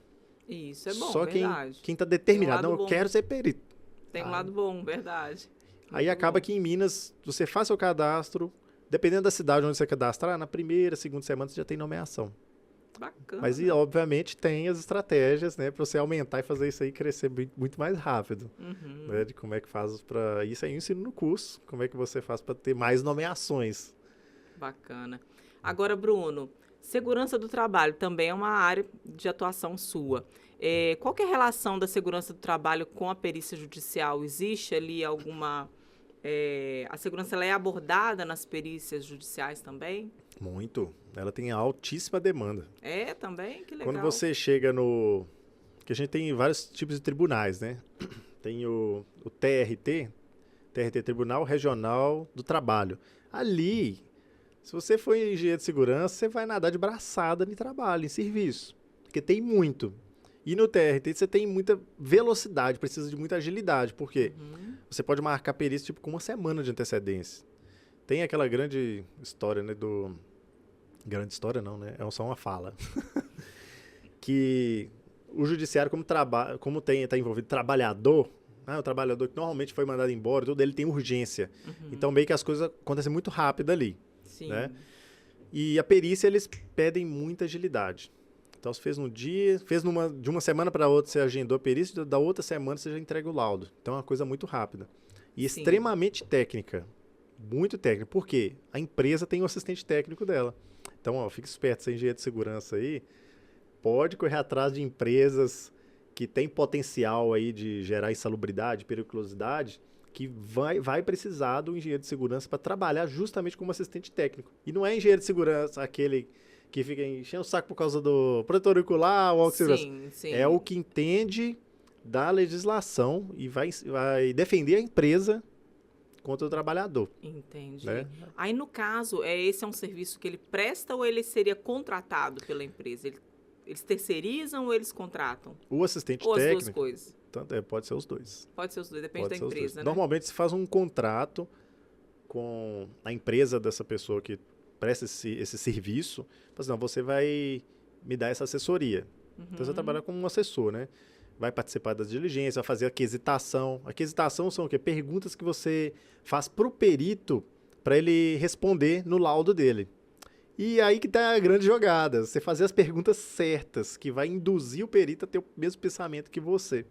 Isso é bom, só verdade. quem está determinado. Tem um Não, lado eu bom. quero ser perito. Tem um lado bom, verdade. Aí Muito acaba bom. que em Minas, você faz seu cadastro, dependendo da cidade onde você cadastrar, na primeira, segunda semana você já tem nomeação. Bacana. Mas, obviamente, tem as estratégias, né, para você aumentar e fazer isso aí crescer muito mais rápido. Né, de como é que faz para... Isso aí eu ensino no curso, como é que você faz para ter mais nomeações. Bacana. Agora, Bruno, segurança do trabalho também é uma área de atuação sua. Qual que é a relação da segurança do trabalho com a perícia judicial? Existe ali alguma... a segurança ela é abordada nas perícias judiciais também? Muito. Ela tem altíssima demanda. Também? Que legal. Quando você chega no... Que a gente tem vários tipos de tribunais, né? Tem o TRT, Tribunal Regional do Trabalho. Ali, se você for engenheiro de segurança, você vai nadar de braçada em trabalho, em serviço. Porque tem muito. E no TRT você tem muita velocidade, precisa de muita agilidade. Por quê? Você pode marcar perícia com 1 semana de antecedência. Tem aquela grande história, né, Grande história não, né? É só uma fala. Que o judiciário, como tá envolvido trabalhador, o trabalhador que normalmente foi mandado embora, tudo, ele tem urgência. Então, meio que as coisas acontecem muito rápido ali. Sim. Né? E a perícia, eles pedem muita agilidade. Então, você fez num dia, de uma semana para outra, você agendou a perícia, da outra semana você já entrega o laudo. Então, é uma coisa muito rápida. E Sim. extremamente técnica. Muito técnica. Por quê? A empresa tem um assistente técnico dela. Então, ó, fica esperto, você é engenheiro de segurança aí, pode correr atrás de empresas que têm potencial aí de gerar insalubridade, periculosidade, que vai precisar do engenheiro de segurança para trabalhar justamente como assistente técnico. E não é engenheiro de segurança aquele que fica enchendo o saco por causa do protetor auricular ou algo de segurança. Sim. É o que entende da legislação e vai defender a empresa contra o trabalhador. Entendi. Né? Aí, no caso, esse é um serviço que ele presta ou ele seria contratado pela empresa? Eles terceirizam ou eles contratam? O assistente ou técnico... as duas coisas? Pode ser os dois. Pode ser os dois, depende da empresa, né? Normalmente se faz um contrato com a empresa dessa pessoa que presta esse serviço. Fala assim, não, você vai me dar essa assessoria. Então você trabalha como um assessor, né? Vai participar das diligências, vai fazer a aquisitação. A aquisitação são o quê? Perguntas que você faz para o perito para ele responder no laudo dele. E aí que tá a grande jogada. Você fazer as perguntas certas, que vai induzir o perito a ter o mesmo pensamento que você.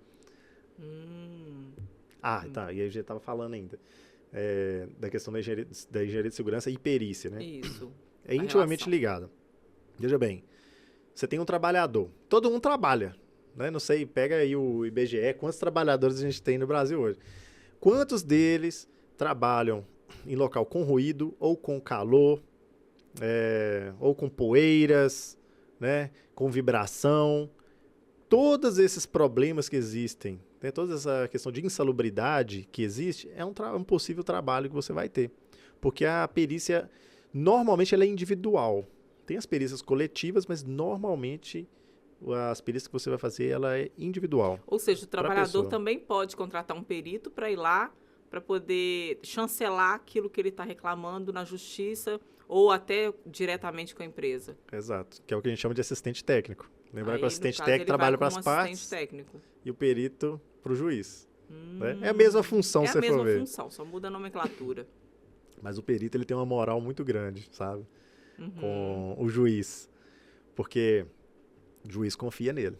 Tá. E aí a gente estava falando ainda da questão da engenharia de segurança e perícia, né? Isso. É intimamente ligado. Veja bem, você tem um trabalhador. Todo mundo trabalha, né? Não sei, pega aí o IBGE, quantos trabalhadores a gente tem no Brasil hoje. Quantos deles trabalham em local com ruído ou com calor, ou com poeiras, né? Com vibração. Todos esses problemas que existem, né? Toda essa questão de insalubridade que existe, é um possível trabalho que você vai ter. Porque a perícia, normalmente, ela é individual. Tem as perícias coletivas, mas normalmente as perícias que você vai fazer, ela é individual. Ou seja, o trabalhador também pode contratar um perito para ir lá, para poder chancelar aquilo que ele está reclamando na justiça ou até diretamente com a empresa. Exato, que é o que a gente chama de assistente técnico. Lembrar que o assistente técnico ele trabalha para vai as como partes assistente técnico. E o perito para o juiz. Né? É a mesma função, se você for ver. É a mesma função, só muda a nomenclatura. Mas o perito ele tem uma moral muito grande, sabe? Com o juiz. Porque o juiz confia nele.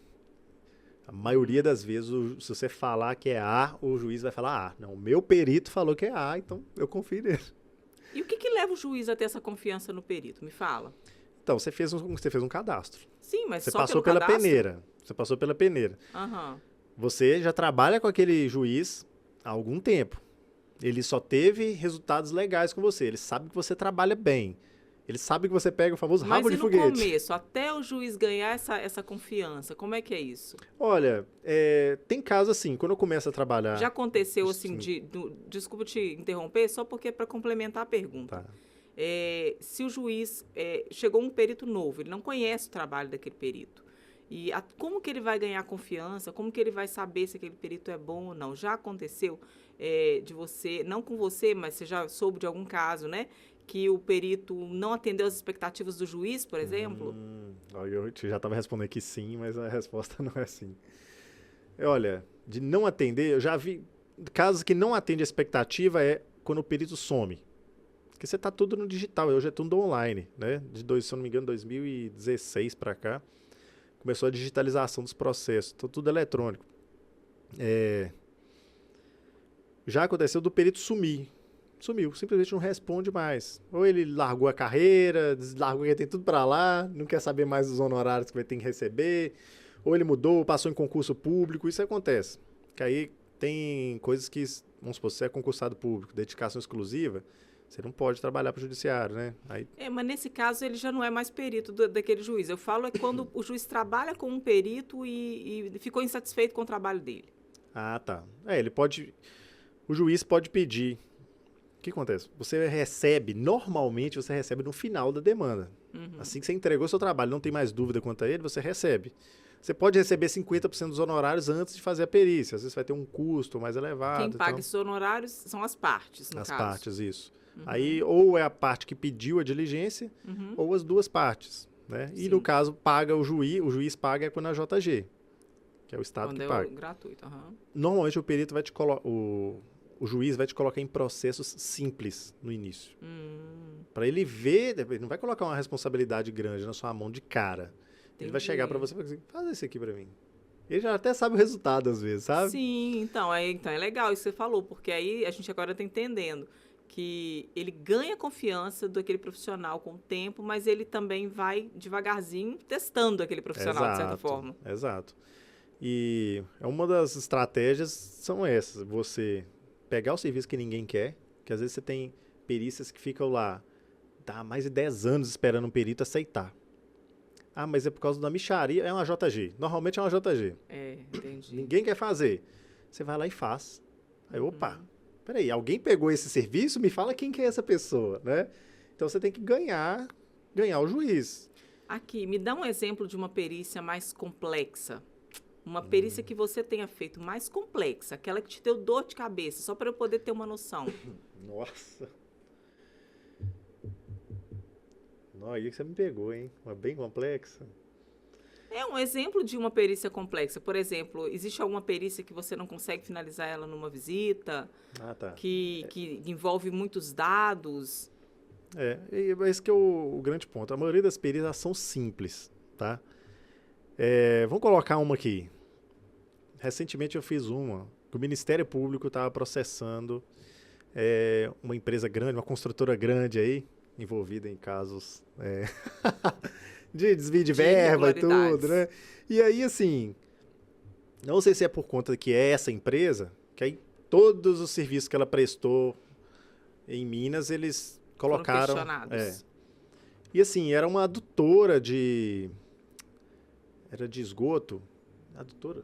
A maioria das vezes, se você falar que é A, o juiz vai falar A. Não, o meu perito falou que é A, então eu confio nele. E o que leva o juiz a ter essa confiança no perito? Me fala. Então, você fez um cadastro. Sim, mas você só passou pelo pela cadastro? peneira. Você passou pela peneira. Você já trabalha com aquele juiz há algum tempo. Ele só teve resultados legais com você. Ele sabe que você trabalha bem. Ele sabe que você pega o famoso rabo de foguete. Mas e no começo, até o juiz ganhar essa confiança, como é que é isso? Olha, tem casos assim, quando eu começo a trabalhar... Já aconteceu assim, desculpa te interromper, só porque é para complementar a pergunta. Tá. Se o juiz, chegou um perito novo, ele não conhece o trabalho daquele perito. E como que ele vai ganhar confiança? Como que ele vai saber se aquele perito é bom ou não? Já aconteceu de você, não com você, mas você já soube de algum caso, né? Que o perito não atendeu as expectativas do juiz, por exemplo? Eu já estava respondendo que sim, mas a resposta não é assim. Olha, de não atender, eu já vi casos que não atende a expectativa quando o perito some. Porque você está tudo no digital, hoje é tudo online, né? Se eu não me engano, 2016 para cá, começou a digitalização dos processos, então tudo eletrônico. Já aconteceu do perito sumir. Sumiu, simplesmente não responde mais. Ou ele largou a carreira, largou que tem tudo para lá, não quer saber mais dos honorários que vai ter que receber, ou ele mudou, passou em concurso público, isso acontece. Que aí tem coisas que, vamos supor, se você é concursado público, dedicação exclusiva, você não pode trabalhar para o judiciário, né? Mas nesse caso ele já não é mais perito daquele juiz. Eu falo quando o juiz trabalha com um perito e ficou insatisfeito com o trabalho dele. Ah, tá. O juiz pode pedir. O que acontece? Normalmente você recebe no final da demanda. Assim que você entregou seu trabalho, não tem mais dúvida quanto a ele, você recebe. Você pode receber 50% dos honorários antes de fazer a perícia. Às vezes vai ter um custo mais elevado. Quem paga esses honorários são as partes, no caso. As partes, isso. Aí, ou é a parte que pediu a diligência, ou as duas partes, né? E, no caso, paga o juiz paga é quando a JG, que é o Estado que paga. Gratuito, Normalmente, o perito vai te colocar... O juiz vai te colocar em processos simples no início. Para ele ver, ele não vai colocar uma responsabilidade grande na sua mão de cara. Ele vai chegar para você e falar assim, faz isso aqui para mim. Ele já até sabe o resultado, às vezes, sabe? Sim, então é legal isso que você falou, porque aí a gente agora está entendendo que ele ganha confiança daquele profissional com o tempo, mas ele também vai devagarzinho testando aquele profissional, de certa forma. Exato. E uma das estratégias são essas, você pegar o serviço que ninguém quer, que às vezes você tem perícias que ficam lá, há mais de 10 anos esperando um perito aceitar. Ah, mas é por causa da mixaria, é uma JG. Normalmente é uma JG. Entendi. Ninguém quer fazer. Você vai lá e faz. Aí, opa, peraí, alguém pegou esse serviço? Me fala quem que é essa pessoa, né? Então você tem que ganhar o juiz. Aqui, me dá um exemplo de uma perícia mais complexa. Uma perícia que você tenha feito mais complexa, aquela que te deu dor de cabeça, só para eu poder ter uma noção. Nossa. Não, aí que você me pegou, hein? Uma bem complexa. É um exemplo de uma perícia complexa. Por exemplo, existe alguma perícia que você não consegue finalizar ela numa visita? Tá. Que envolve muitos dados? Esse que é o grande ponto. A maioria das perícias são simples, tá? Vamos colocar uma aqui. Recentemente eu fiz uma. O Ministério Público estava processando uma empresa grande, uma construtora grande aí, envolvida em casos de desvio de verba e tudo, né? E aí, assim, não sei se é por conta que é essa empresa, que aí todos os serviços que ela prestou em Minas, eles colocaram... Foram questionados. E assim, era uma adutora era de esgoto. Adutora?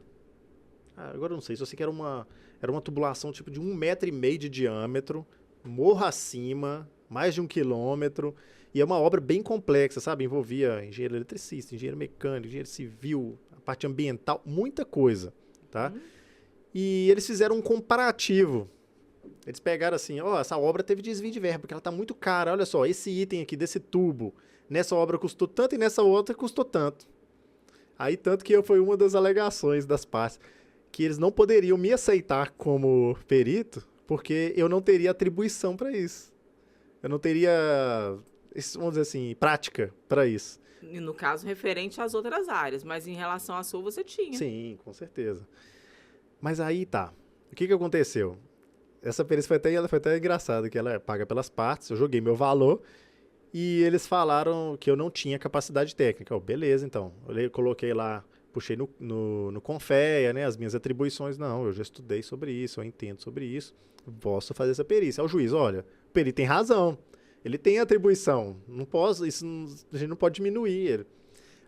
Agora eu não sei, só sei que era uma tubulação tipo de 1,5 m de diâmetro, morro acima, mais de 1 quilômetro, e é uma obra bem complexa, sabe? Envolvia engenheiro eletricista, engenheiro mecânico, engenheiro civil, a parte ambiental, muita coisa, tá? E eles fizeram um comparativo. Eles pegaram assim, essa obra teve desvio de verba, porque ela tá muito cara, olha só, esse item aqui desse tubo, nessa obra custou tanto e nessa outra custou tanto. Aí, tanto que foi uma das alegações das partes, que eles não poderiam me aceitar como perito, porque eu não teria atribuição para isso. Eu não teria, vamos dizer assim, prática para isso. E no caso, referente às outras áreas, mas em relação à sua, você tinha. Sim, com certeza. Mas aí tá. O que aconteceu? Essa perícia foi até engraçada, que ela é paga pelas partes, eu joguei meu valor, e eles falaram que eu não tinha capacidade técnica. Beleza, então. Eu coloquei lá, puxei no Confea, né, as minhas atribuições. Não, eu já estudei sobre isso, eu entendo sobre isso. Posso fazer essa perícia. Aí o juiz, olha, o perito tem razão. Ele tem atribuição. Não posso, a gente não pode diminuir ele.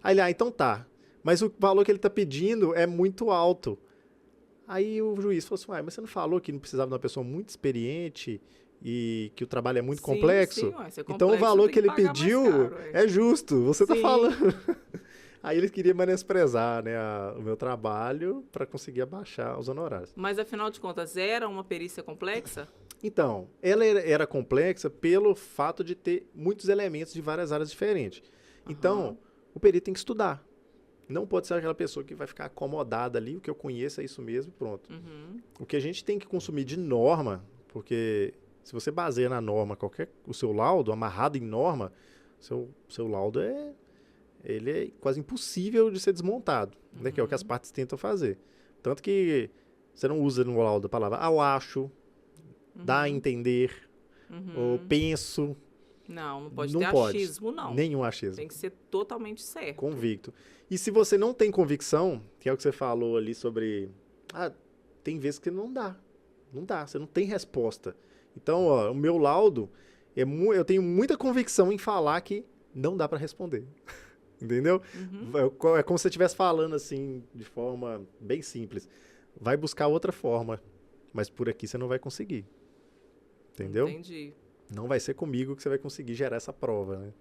Aí ele, então tá. Mas o valor que ele está pedindo é muito alto. Aí o juiz falou assim, mas você não falou que não precisava de uma pessoa muito experiente e que o trabalho é muito complexo? Sim, complexo, então o valor que ele pediu é justo, você está falando. Aí ele queria menosprezar, né, o meu trabalho para conseguir abaixar os honorários. Mas afinal de contas, era uma perícia complexa? Então, ela era complexa pelo fato de ter muitos elementos de várias áreas diferentes. Então, o perito tem que estudar. Não pode ser aquela pessoa que vai ficar acomodada ali, o que eu conheço é isso mesmo, pronto. O que a gente tem que consumir de norma, porque se você baseia na norma o seu laudo, amarrado em norma, seu laudo ele é quase impossível de ser desmontado, né, que é o que as partes tentam fazer. Tanto que você não usa no laudo a palavra eu acho, dá a entender, ou penso. Não pode ter achismo, não. Nenhum achismo. Tem que ser totalmente certo. Convicto. E se você não tem convicção, que é o que você falou ali sobre... tem vezes que não dá. Não dá, você não tem resposta. Então, o meu laudo, eu tenho muita convicção em falar que não dá para responder. Entendeu? É como se você estivesse falando assim, de forma bem simples. Vai buscar outra forma, mas por aqui você não vai conseguir. Entendeu? Entendi. Não vai ser comigo que você vai conseguir gerar essa prova, né?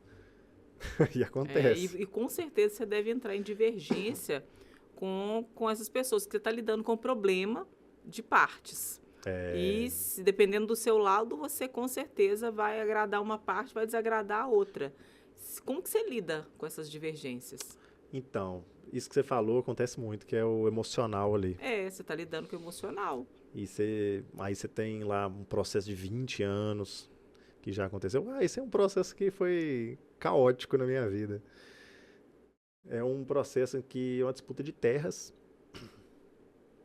E acontece. E com certeza você deve entrar em divergência com essas pessoas, que você está lidando com o problema de partes. E dependendo do seu laudo, você com certeza vai agradar uma parte, vai desagradar a outra. Como que você lida com essas divergências? Então, isso que você falou acontece muito, que é o emocional ali. Você está lidando com o emocional. E aí você tem lá um processo de 20 anos que já aconteceu. Esse é um processo que foi caótico na minha vida. É um processo em que é uma disputa de terras,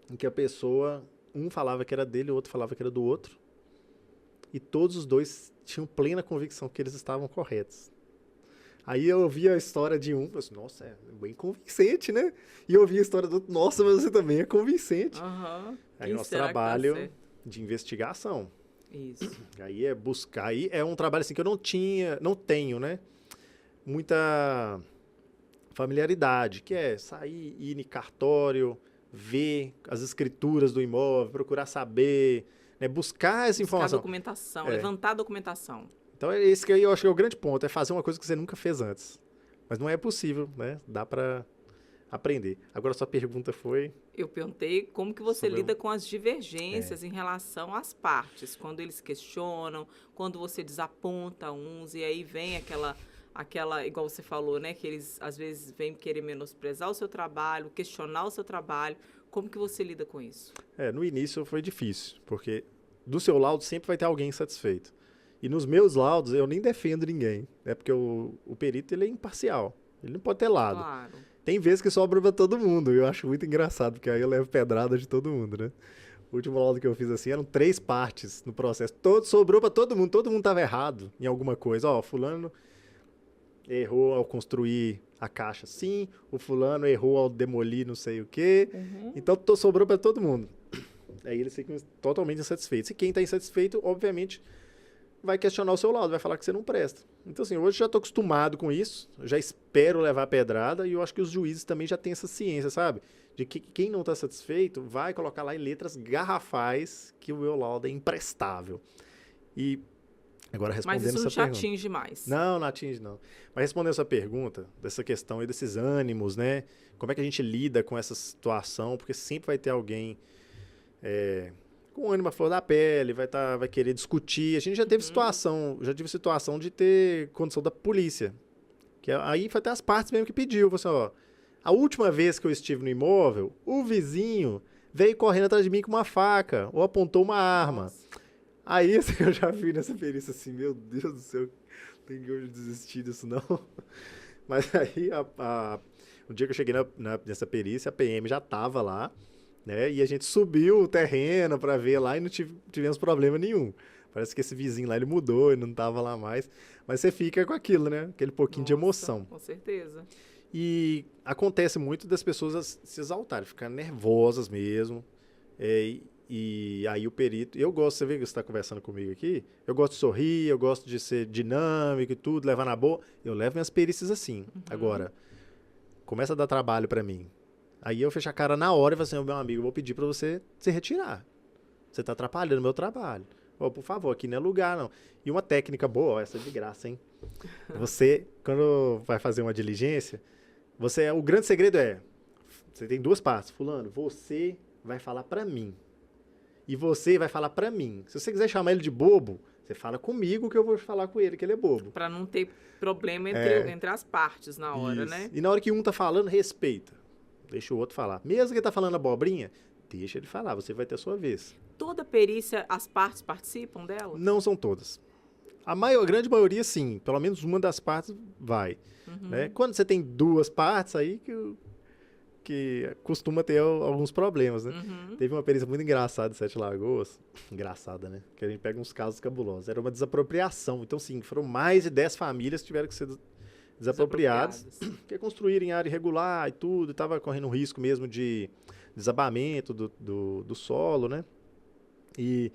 em que a pessoa, um falava que era dele, o outro falava que era do outro, e todos os dois tinham plena convicção que eles estavam corretos. Aí eu ouvi a história de um, falei assim, nossa, é bem convincente, né? E eu ouvi a história do outro, nossa, mas você também é convincente. Aí nosso trabalho de investigação. Isso. Aí é buscar, aí é um trabalho assim que eu não tenho, né? Muita familiaridade, que é sair, ir em cartório, ver as escrituras do imóvel, procurar saber, né? Buscar essa informação. Buscar documentação, levantar a documentação. Então, esse que eu acho que é o grande ponto, é fazer uma coisa que você nunca fez antes. Mas não é possível, né? Dá para aprender. Agora, sua pergunta foi... Eu perguntei como que você lida com as divergências em relação às partes, quando eles questionam, quando você desaponta uns, e aí vem aquela, igual você falou, né? Que eles, às vezes, vêm querer menosprezar o seu trabalho, questionar o seu trabalho. Como que você lida com isso? No início foi difícil, porque do seu laudo sempre vai ter alguém insatisfeito. E nos meus laudos, eu nem defendo ninguém, né? Porque o perito, ele é imparcial. Ele não pode ter lado. Claro. Tem vezes que sobra pra todo mundo. Eu acho muito engraçado, porque aí eu levo pedrada de todo mundo, né? O último laudo que eu fiz assim, eram 3 partes no processo. Sobrou pra todo mundo tava errado em alguma coisa. Fulano errou ao construir a caixa assim, o fulano errou ao demolir não sei o quê. Então, sobrou pra todo mundo. Aí eles ficam totalmente insatisfeitos. E quem tá insatisfeito, obviamente, vai questionar o seu laudo, vai falar que você não presta. Então, assim, hoje já estou acostumado com isso, já espero levar pedrada, e eu acho que os juízes também já têm essa ciência, sabe? De que quem não está satisfeito vai colocar lá em letras garrafais que o meu laudo é imprestável. E agora respondendo essa pergunta... Mas isso não te atinge mais? Não atinge, não. Mas respondendo essa pergunta, dessa questão aí desses ânimos, né? Como é que a gente lida com essa situação? Porque sempre vai ter alguém... com ânimo à flor da pele, vai querer discutir. A gente já teve situação de ter condição da polícia. Que aí foi até as partes mesmo que pediu. Falou assim, a última vez que eu estive no imóvel, o vizinho veio correndo atrás de mim com uma faca ou apontou uma arma. Nossa. Aí assim, eu já vi nessa perícia assim, meu Deus do céu, tem que hoje desistir disso não. Mas aí, o dia que eu cheguei nessa perícia, a PM já estava lá, né? E a gente subiu o terreno para ver lá e não tivemos problema nenhum. Parece que esse vizinho lá, ele mudou, ele não estava lá mais. Mas você fica com aquilo, né? Aquele pouquinho de emoção. Com certeza. E acontece muito das pessoas se exaltarem, ficar nervosas mesmo. E aí o perito... você vê que você está conversando comigo aqui, eu gosto de sorrir, eu gosto de ser dinâmico e tudo, levar na boa. Eu levo minhas perícias assim. Agora, começa a dar trabalho para mim. Aí eu fecho a cara na hora e falo assim, meu amigo, eu vou pedir para você se retirar. Você está atrapalhando o meu trabalho. Por favor, aqui não é lugar, não. E uma técnica boa, essa é de graça, hein? Você, quando vai fazer uma diligência, o grande segredo você tem 2 partes. Fulano, você vai falar para mim. E você vai falar para mim. Se você quiser chamar ele de bobo, você fala comigo que eu vou falar com ele, que ele é bobo. Para não ter problema entre as partes na hora, né? E na hora que um tá falando, respeita. Deixa o outro falar. Mesmo que ele tá falando abobrinha, deixa ele falar, você vai ter a sua vez. Toda perícia, as partes participam dela? Não são todas. A grande maioria, sim. Pelo menos uma das partes vai. Né? Quando você tem 2 partes, aí que costuma ter alguns problemas, né? Teve uma perícia muito engraçada em Sete Lagoas. Engraçada, né? Que a gente pega uns casos cabulosos. Era uma desapropriação. Então, sim, foram mais de 10 famílias que tiveram que ser desapropriadas, que construíram em área irregular e tudo, estava correndo um risco mesmo de desabamento do solo, né? E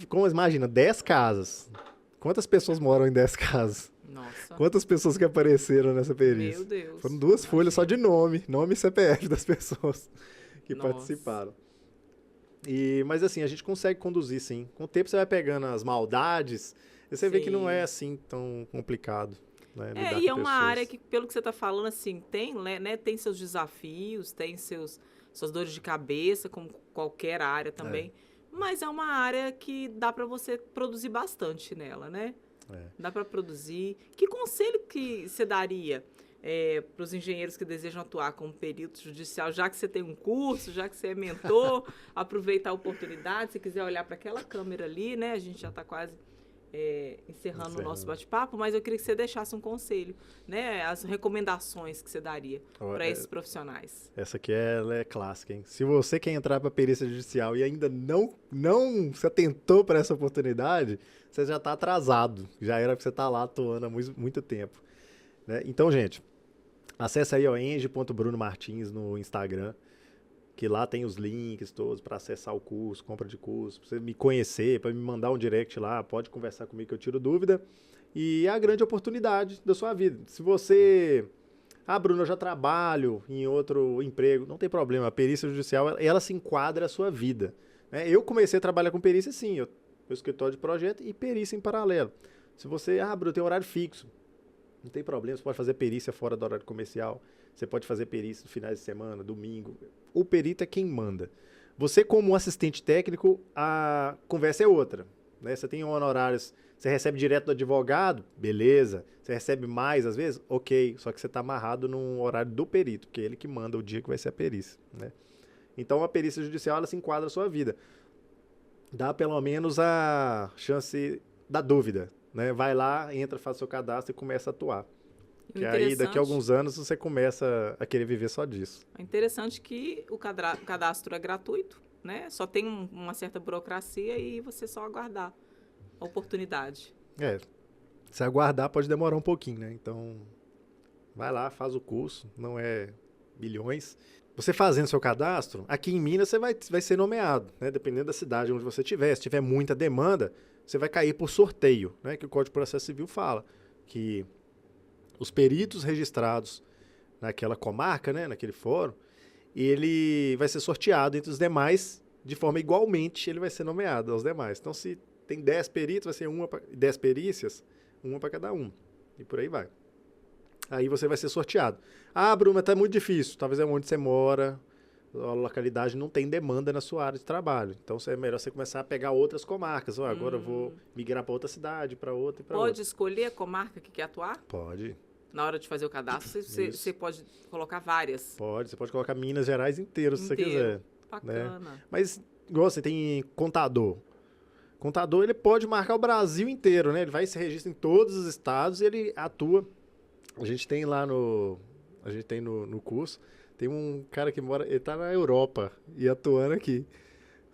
como imagina, 10 casas. Quantas pessoas moram em 10 casas? Nossa. Quantas pessoas que apareceram nessa perícia? Meu Deus. Foram 2 folhas só de nome e CPF das pessoas que participaram. Mas assim, a gente consegue conduzir, sim. Com o tempo você vai pegando as maldades, e você vê que não é assim tão complicado. Né, e é uma área que, pelo que você está falando, assim, tem seus desafios, tem suas dores de cabeça, como qualquer área também. Mas é uma área que dá para você produzir bastante nela, né? Dá para produzir. Que conselho que você daria para os engenheiros que desejam atuar como perito judicial, já que você tem um curso, já que você é mentor, aproveitar a oportunidade, se quiser olhar para aquela câmera ali, né? A gente já está quase encerrando o nosso bate-papo, mas eu queria que você deixasse um conselho, né? As recomendações que você daria para esses profissionais. Essa aqui ela é clássica, hein? Se você quer entrar para a perícia judicial e ainda não se atentou para essa oportunidade, você já está atrasado. Já era para você estar lá atuando há muito tempo. Né? Então, gente, acesse aí eng.brunomartins no Instagram, que lá tem os links todos para acessar o curso, compra de curso, para você me conhecer, para me mandar um direct lá, pode conversar comigo que eu tiro dúvida. E é a grande oportunidade da sua vida. Se você... Bruno, eu já trabalho em outro emprego, não tem problema. A perícia judicial, ela se enquadra à sua vida. Né? Eu comecei a trabalhar com perícia, sim. Eu escritório de projeto e perícia em paralelo. Se você... Bruno, tem horário fixo. Não tem problema, você pode fazer perícia fora do horário comercial, você pode fazer perícia no finais de semana, domingo. O perito é quem manda. Você, como assistente técnico, a conversa é outra. Né? Você tem honorários, você recebe direto do advogado, beleza. Você recebe mais, às vezes, ok. Só que você está amarrado no horário do perito, porque é ele que manda o dia que vai ser a perícia. Né? Então, a perícia judicial, ela se enquadra na sua vida. Dá pelo menos a chance da dúvida. Né? Vai lá, entra, faz seu cadastro e começa a atuar. Que aí, daqui a alguns anos, você começa a querer viver só disso. É interessante que o cadastro é gratuito, né? Só tem uma certa burocracia e você só aguardar a oportunidade. Se aguardar pode demorar um pouquinho, né? Então, vai lá, faz o curso, não é milhões. Você fazendo seu cadastro, aqui em Minas você vai ser nomeado, né? Dependendo da cidade onde você estiver. Se tiver muita demanda, você vai cair por sorteio, né? Que o Código de Processo Civil fala que os peritos registrados naquela comarca, né? Naquele fórum, ele vai ser sorteado entre os demais, de forma igualmente ele vai ser nomeado aos demais. Então, se tem 10 peritos, vai ser 10 perícias, uma para cada um. E por aí vai. Aí você vai ser sorteado. Bruno, mas tá muito difícil. Talvez é onde você mora, a localidade não tem demanda na sua área de trabalho. Então, é melhor você começar a pegar outras comarcas. Agora eu vou migrar para outra cidade, para outra e para outra. Pode escolher a comarca que quer atuar? Pode. Na hora de fazer o cadastro, você pode colocar várias? Pode. Você pode colocar Minas Gerais inteiro, se você quiser. Bacana. Né? Mas, igual você tem contador. Contador, ele pode marcar o Brasil inteiro, né? Ele vai se registra em todos os estados e ele atua. A gente tem lá no curso, tem um cara que mora, ele tá na Europa e atuando aqui.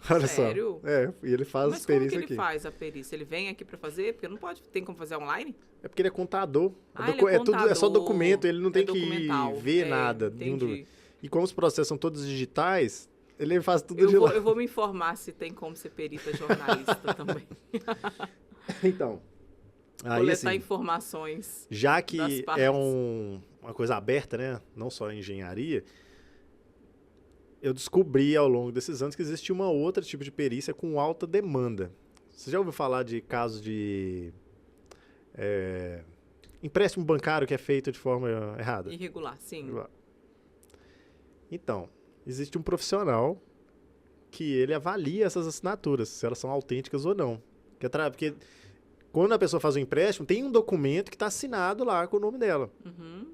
Olha Sério? só. E ele faz Mas perícia aqui. como que ele faz a perícia? Ele vem aqui para fazer? Porque não pode, tem como fazer online? É porque ele é contador. Ele é contador. É só documento, ele não tem que ver nada. Entendi. E como os processos são todos digitais, ele faz tudo de lá. Eu vou me informar se tem como ser perita jornalista também. Então... Coletar assim, informações. Já que é uma coisa aberta, né? Não só a engenharia, eu descobri ao longo desses anos que existe uma outra tipo de perícia com alta demanda. Você já ouviu falar de casos de empréstimo bancário que é feito de forma errada? Irregular, sim. Então, existe um profissional que ele avalia essas assinaturas, se elas são autênticas ou não. Porque quando a pessoa faz um empréstimo, tem um documento que está assinado lá com o nome dela. Uhum.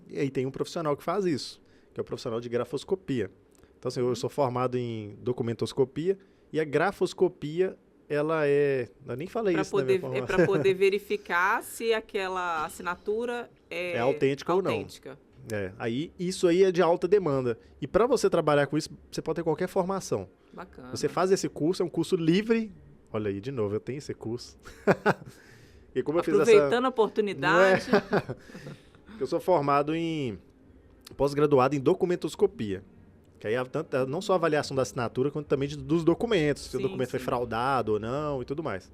E aí tem um profissional que faz isso, que é o profissional de grafoscopia. Então, assim, eu sou formado em documentoscopia e a grafoscopia, ela eu nem falei isso na minha formação. É para poder verificar se aquela assinatura é autêntica ou não. Isso aí é de alta demanda. E para você trabalhar com isso, você pode ter qualquer formação. Bacana. Você faz esse curso, é um curso livre. Olha aí, de novo, eu tenho esse curso. E como aproveitando a oportunidade. Eu sou formado pós-graduado em documentoscopia. Que aí não só a avaliação da assinatura, quanto também dos documentos. Se o documento foi fraudado ou não e tudo mais.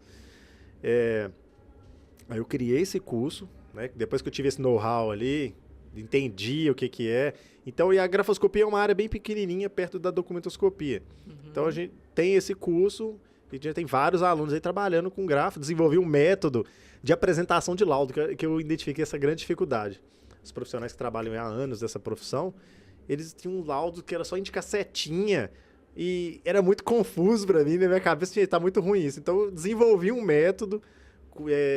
Aí eu criei esse curso, né? Depois que eu tive esse know-how ali, entendi o que é. Então, e a grafoscopia é uma área bem pequenininha perto da documentoscopia. Uhum. Então, a gente tem esse curso... E já tem vários alunos aí trabalhando com grafo, desenvolvi um método de apresentação de laudo, que eu identifiquei essa grande dificuldade. Os profissionais que trabalham há anos dessa profissão, eles tinham um laudo que era só indicar setinha, E era muito confuso para mim, na minha cabeça tinha tá muito ruim isso. Então eu desenvolvi um método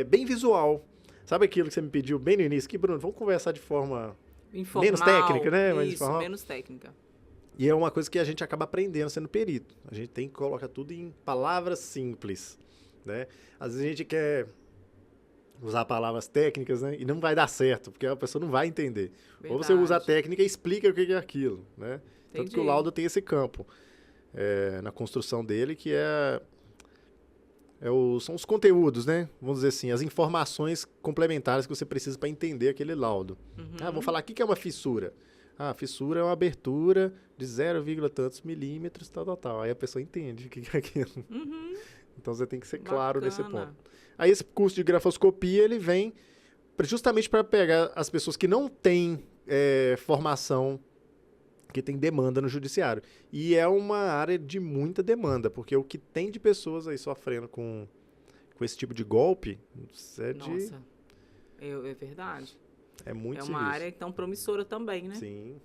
bem visual. Sabe aquilo que você me pediu bem no início? Que, Bruno, vamos conversar de forma Informal, menos técnica, né? Isso, informal. menos técnica. E é uma coisa que a gente acaba aprendendo sendo perito. A gente tem que colocar tudo em palavras simples, né? Às vezes a gente quer usar palavras técnicas, né? E não vai dar certo, porque a pessoa não vai entender. Verdade. Ou você usa a técnica e explica o que é aquilo, né? Tanto que o laudo tem esse campo na construção dele, que são os conteúdos, né? Vamos dizer assim, as informações complementares que você precisa para entender aquele laudo. Vamos falar aqui que é uma fissura. A fissura é uma abertura de 0, tantos milímetros, tal. Aí a pessoa entende o que é aquilo. Então você tem que ser claro nesse ponto. Aí esse curso de grafoscopia, ele vem justamente para pegar as pessoas que não têm formação, que tem demanda no judiciário. E é uma área de muita demanda, porque o que tem de pessoas aí sofrendo com esse tipo de golpe Nossa, é verdade. É muito uma área, então, promissora também, né? Sim.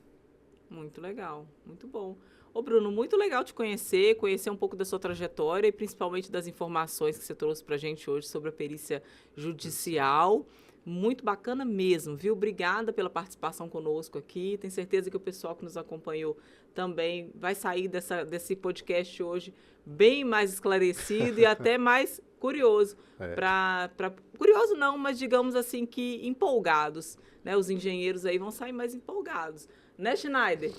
Muito legal, muito bom. Ô, Bruno, muito legal te conhecer um pouco da sua trajetória e principalmente das informações que você trouxe pra gente hoje sobre a perícia judicial. Muito bacana mesmo, viu? Obrigada pela participação conosco aqui. Tenho certeza que o pessoal que nos acompanhou também vai sair desse podcast hoje bem mais esclarecido e até mais curioso. Curioso não, mas digamos assim que empolgados, né? Os engenheiros aí vão sair mais empolgados. Né, Schneider?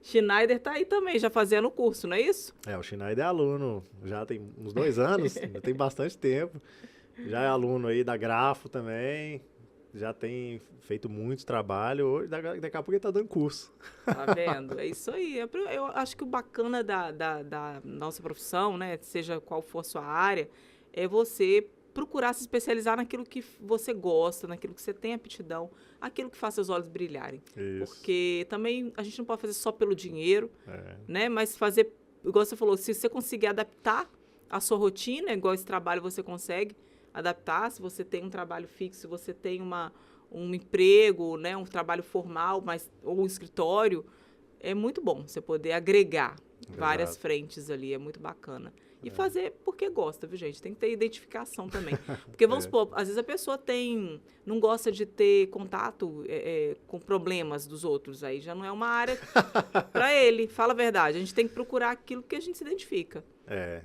Schneider tá aí também, já fazendo o curso, não é isso? O Schneider é aluno, já tem uns 2 anos, já tem bastante tempo. Já é aluno aí da Grafo também, já tem feito muito trabalho. Hoje, daqui a pouco ele tá dando curso. Tá vendo? É isso aí. Eu acho que o bacana da nossa profissão, né, seja qual for a sua área, é você procurar se especializar naquilo que você gosta, naquilo que você tem aptidão, aquilo que faz seus olhos brilharem. Isso. Porque também a gente não pode fazer só pelo dinheiro, né? Mas fazer, igual você falou, se você conseguir adaptar a sua rotina, igual esse trabalho você consegue adaptar, se você tem um trabalho fixo, se você tem um emprego, né, um trabalho formal, ou um escritório, é muito bom você poder agregar várias frentes ali, é muito bacana. E fazer porque gosta, viu, gente? Tem que ter identificação também. Porque, vamos supor, às vezes a pessoa não gosta de ter contato com problemas dos outros. Aí já não é uma área para ele. Fala a verdade. A gente tem que procurar aquilo que a gente se identifica.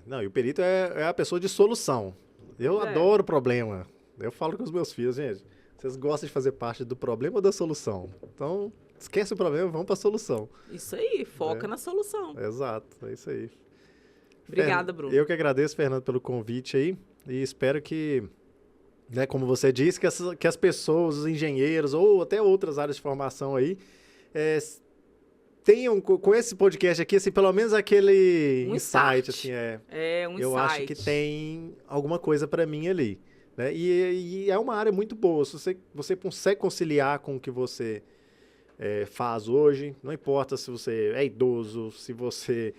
Não, e o perito é a pessoa de solução. Eu adoro problema. Eu falo com os meus filhos, gente, vocês gostam de fazer parte do problema ou da solução? Então, esquece o problema, vamos para a solução. Isso aí, foca na solução. Exato, é isso aí. Obrigada, Bruno. Eu que agradeço, Fernando, pelo convite aí e espero que, né, como você disse, que as pessoas, os engenheiros ou até outras áreas de formação aí tenham com esse podcast aqui, assim, pelo menos aquele insight, assim, eu acho que tem alguma coisa para mim ali, né? E é uma área muito boa, se você consegue conciliar com o que você faz hoje, não importa se você é idoso, se você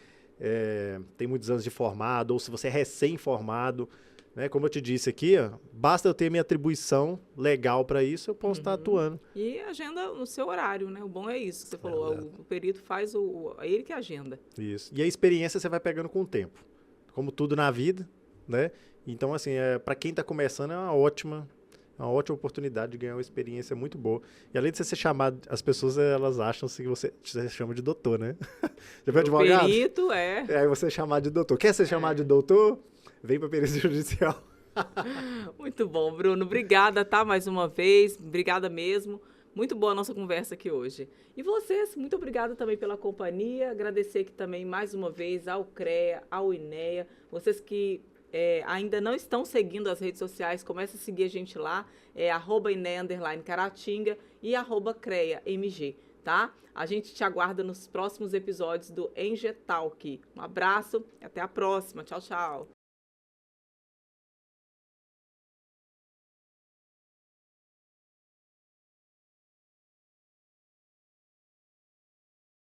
tem muitos anos de formado, ou se você é recém-formado, né? Como eu te disse aqui, basta eu ter minha atribuição legal para isso, eu posso estar atuando. E agenda no seu horário, né? O bom é isso que você falou, o perito faz é ele que agenda. Isso. E a experiência você vai pegando com o tempo, como tudo na vida, né? Então, assim, para quem está começando é uma ótima oportunidade de ganhar uma experiência muito boa. E além de você ser chamado, as pessoas, elas acham que você chama de doutor, né? Já foi advogado? Perito, Aí você é chamado de doutor. Quer ser chamado de doutor? Vem para a perícia judicial. Muito bom, Bruno. Obrigada, tá? Mais uma vez. Obrigada mesmo. Muito boa a nossa conversa aqui hoje. E vocês, muito obrigada também pela companhia. Agradecer aqui também mais uma vez ao CREA, ao INEA. Vocês que ainda não estão seguindo as redes sociais, comece a seguir a gente lá, @INEA_Caratinga e @CREAMG, tá? A gente te aguarda nos próximos episódios do Engetalk. Um abraço e até a próxima. Tchau, tchau.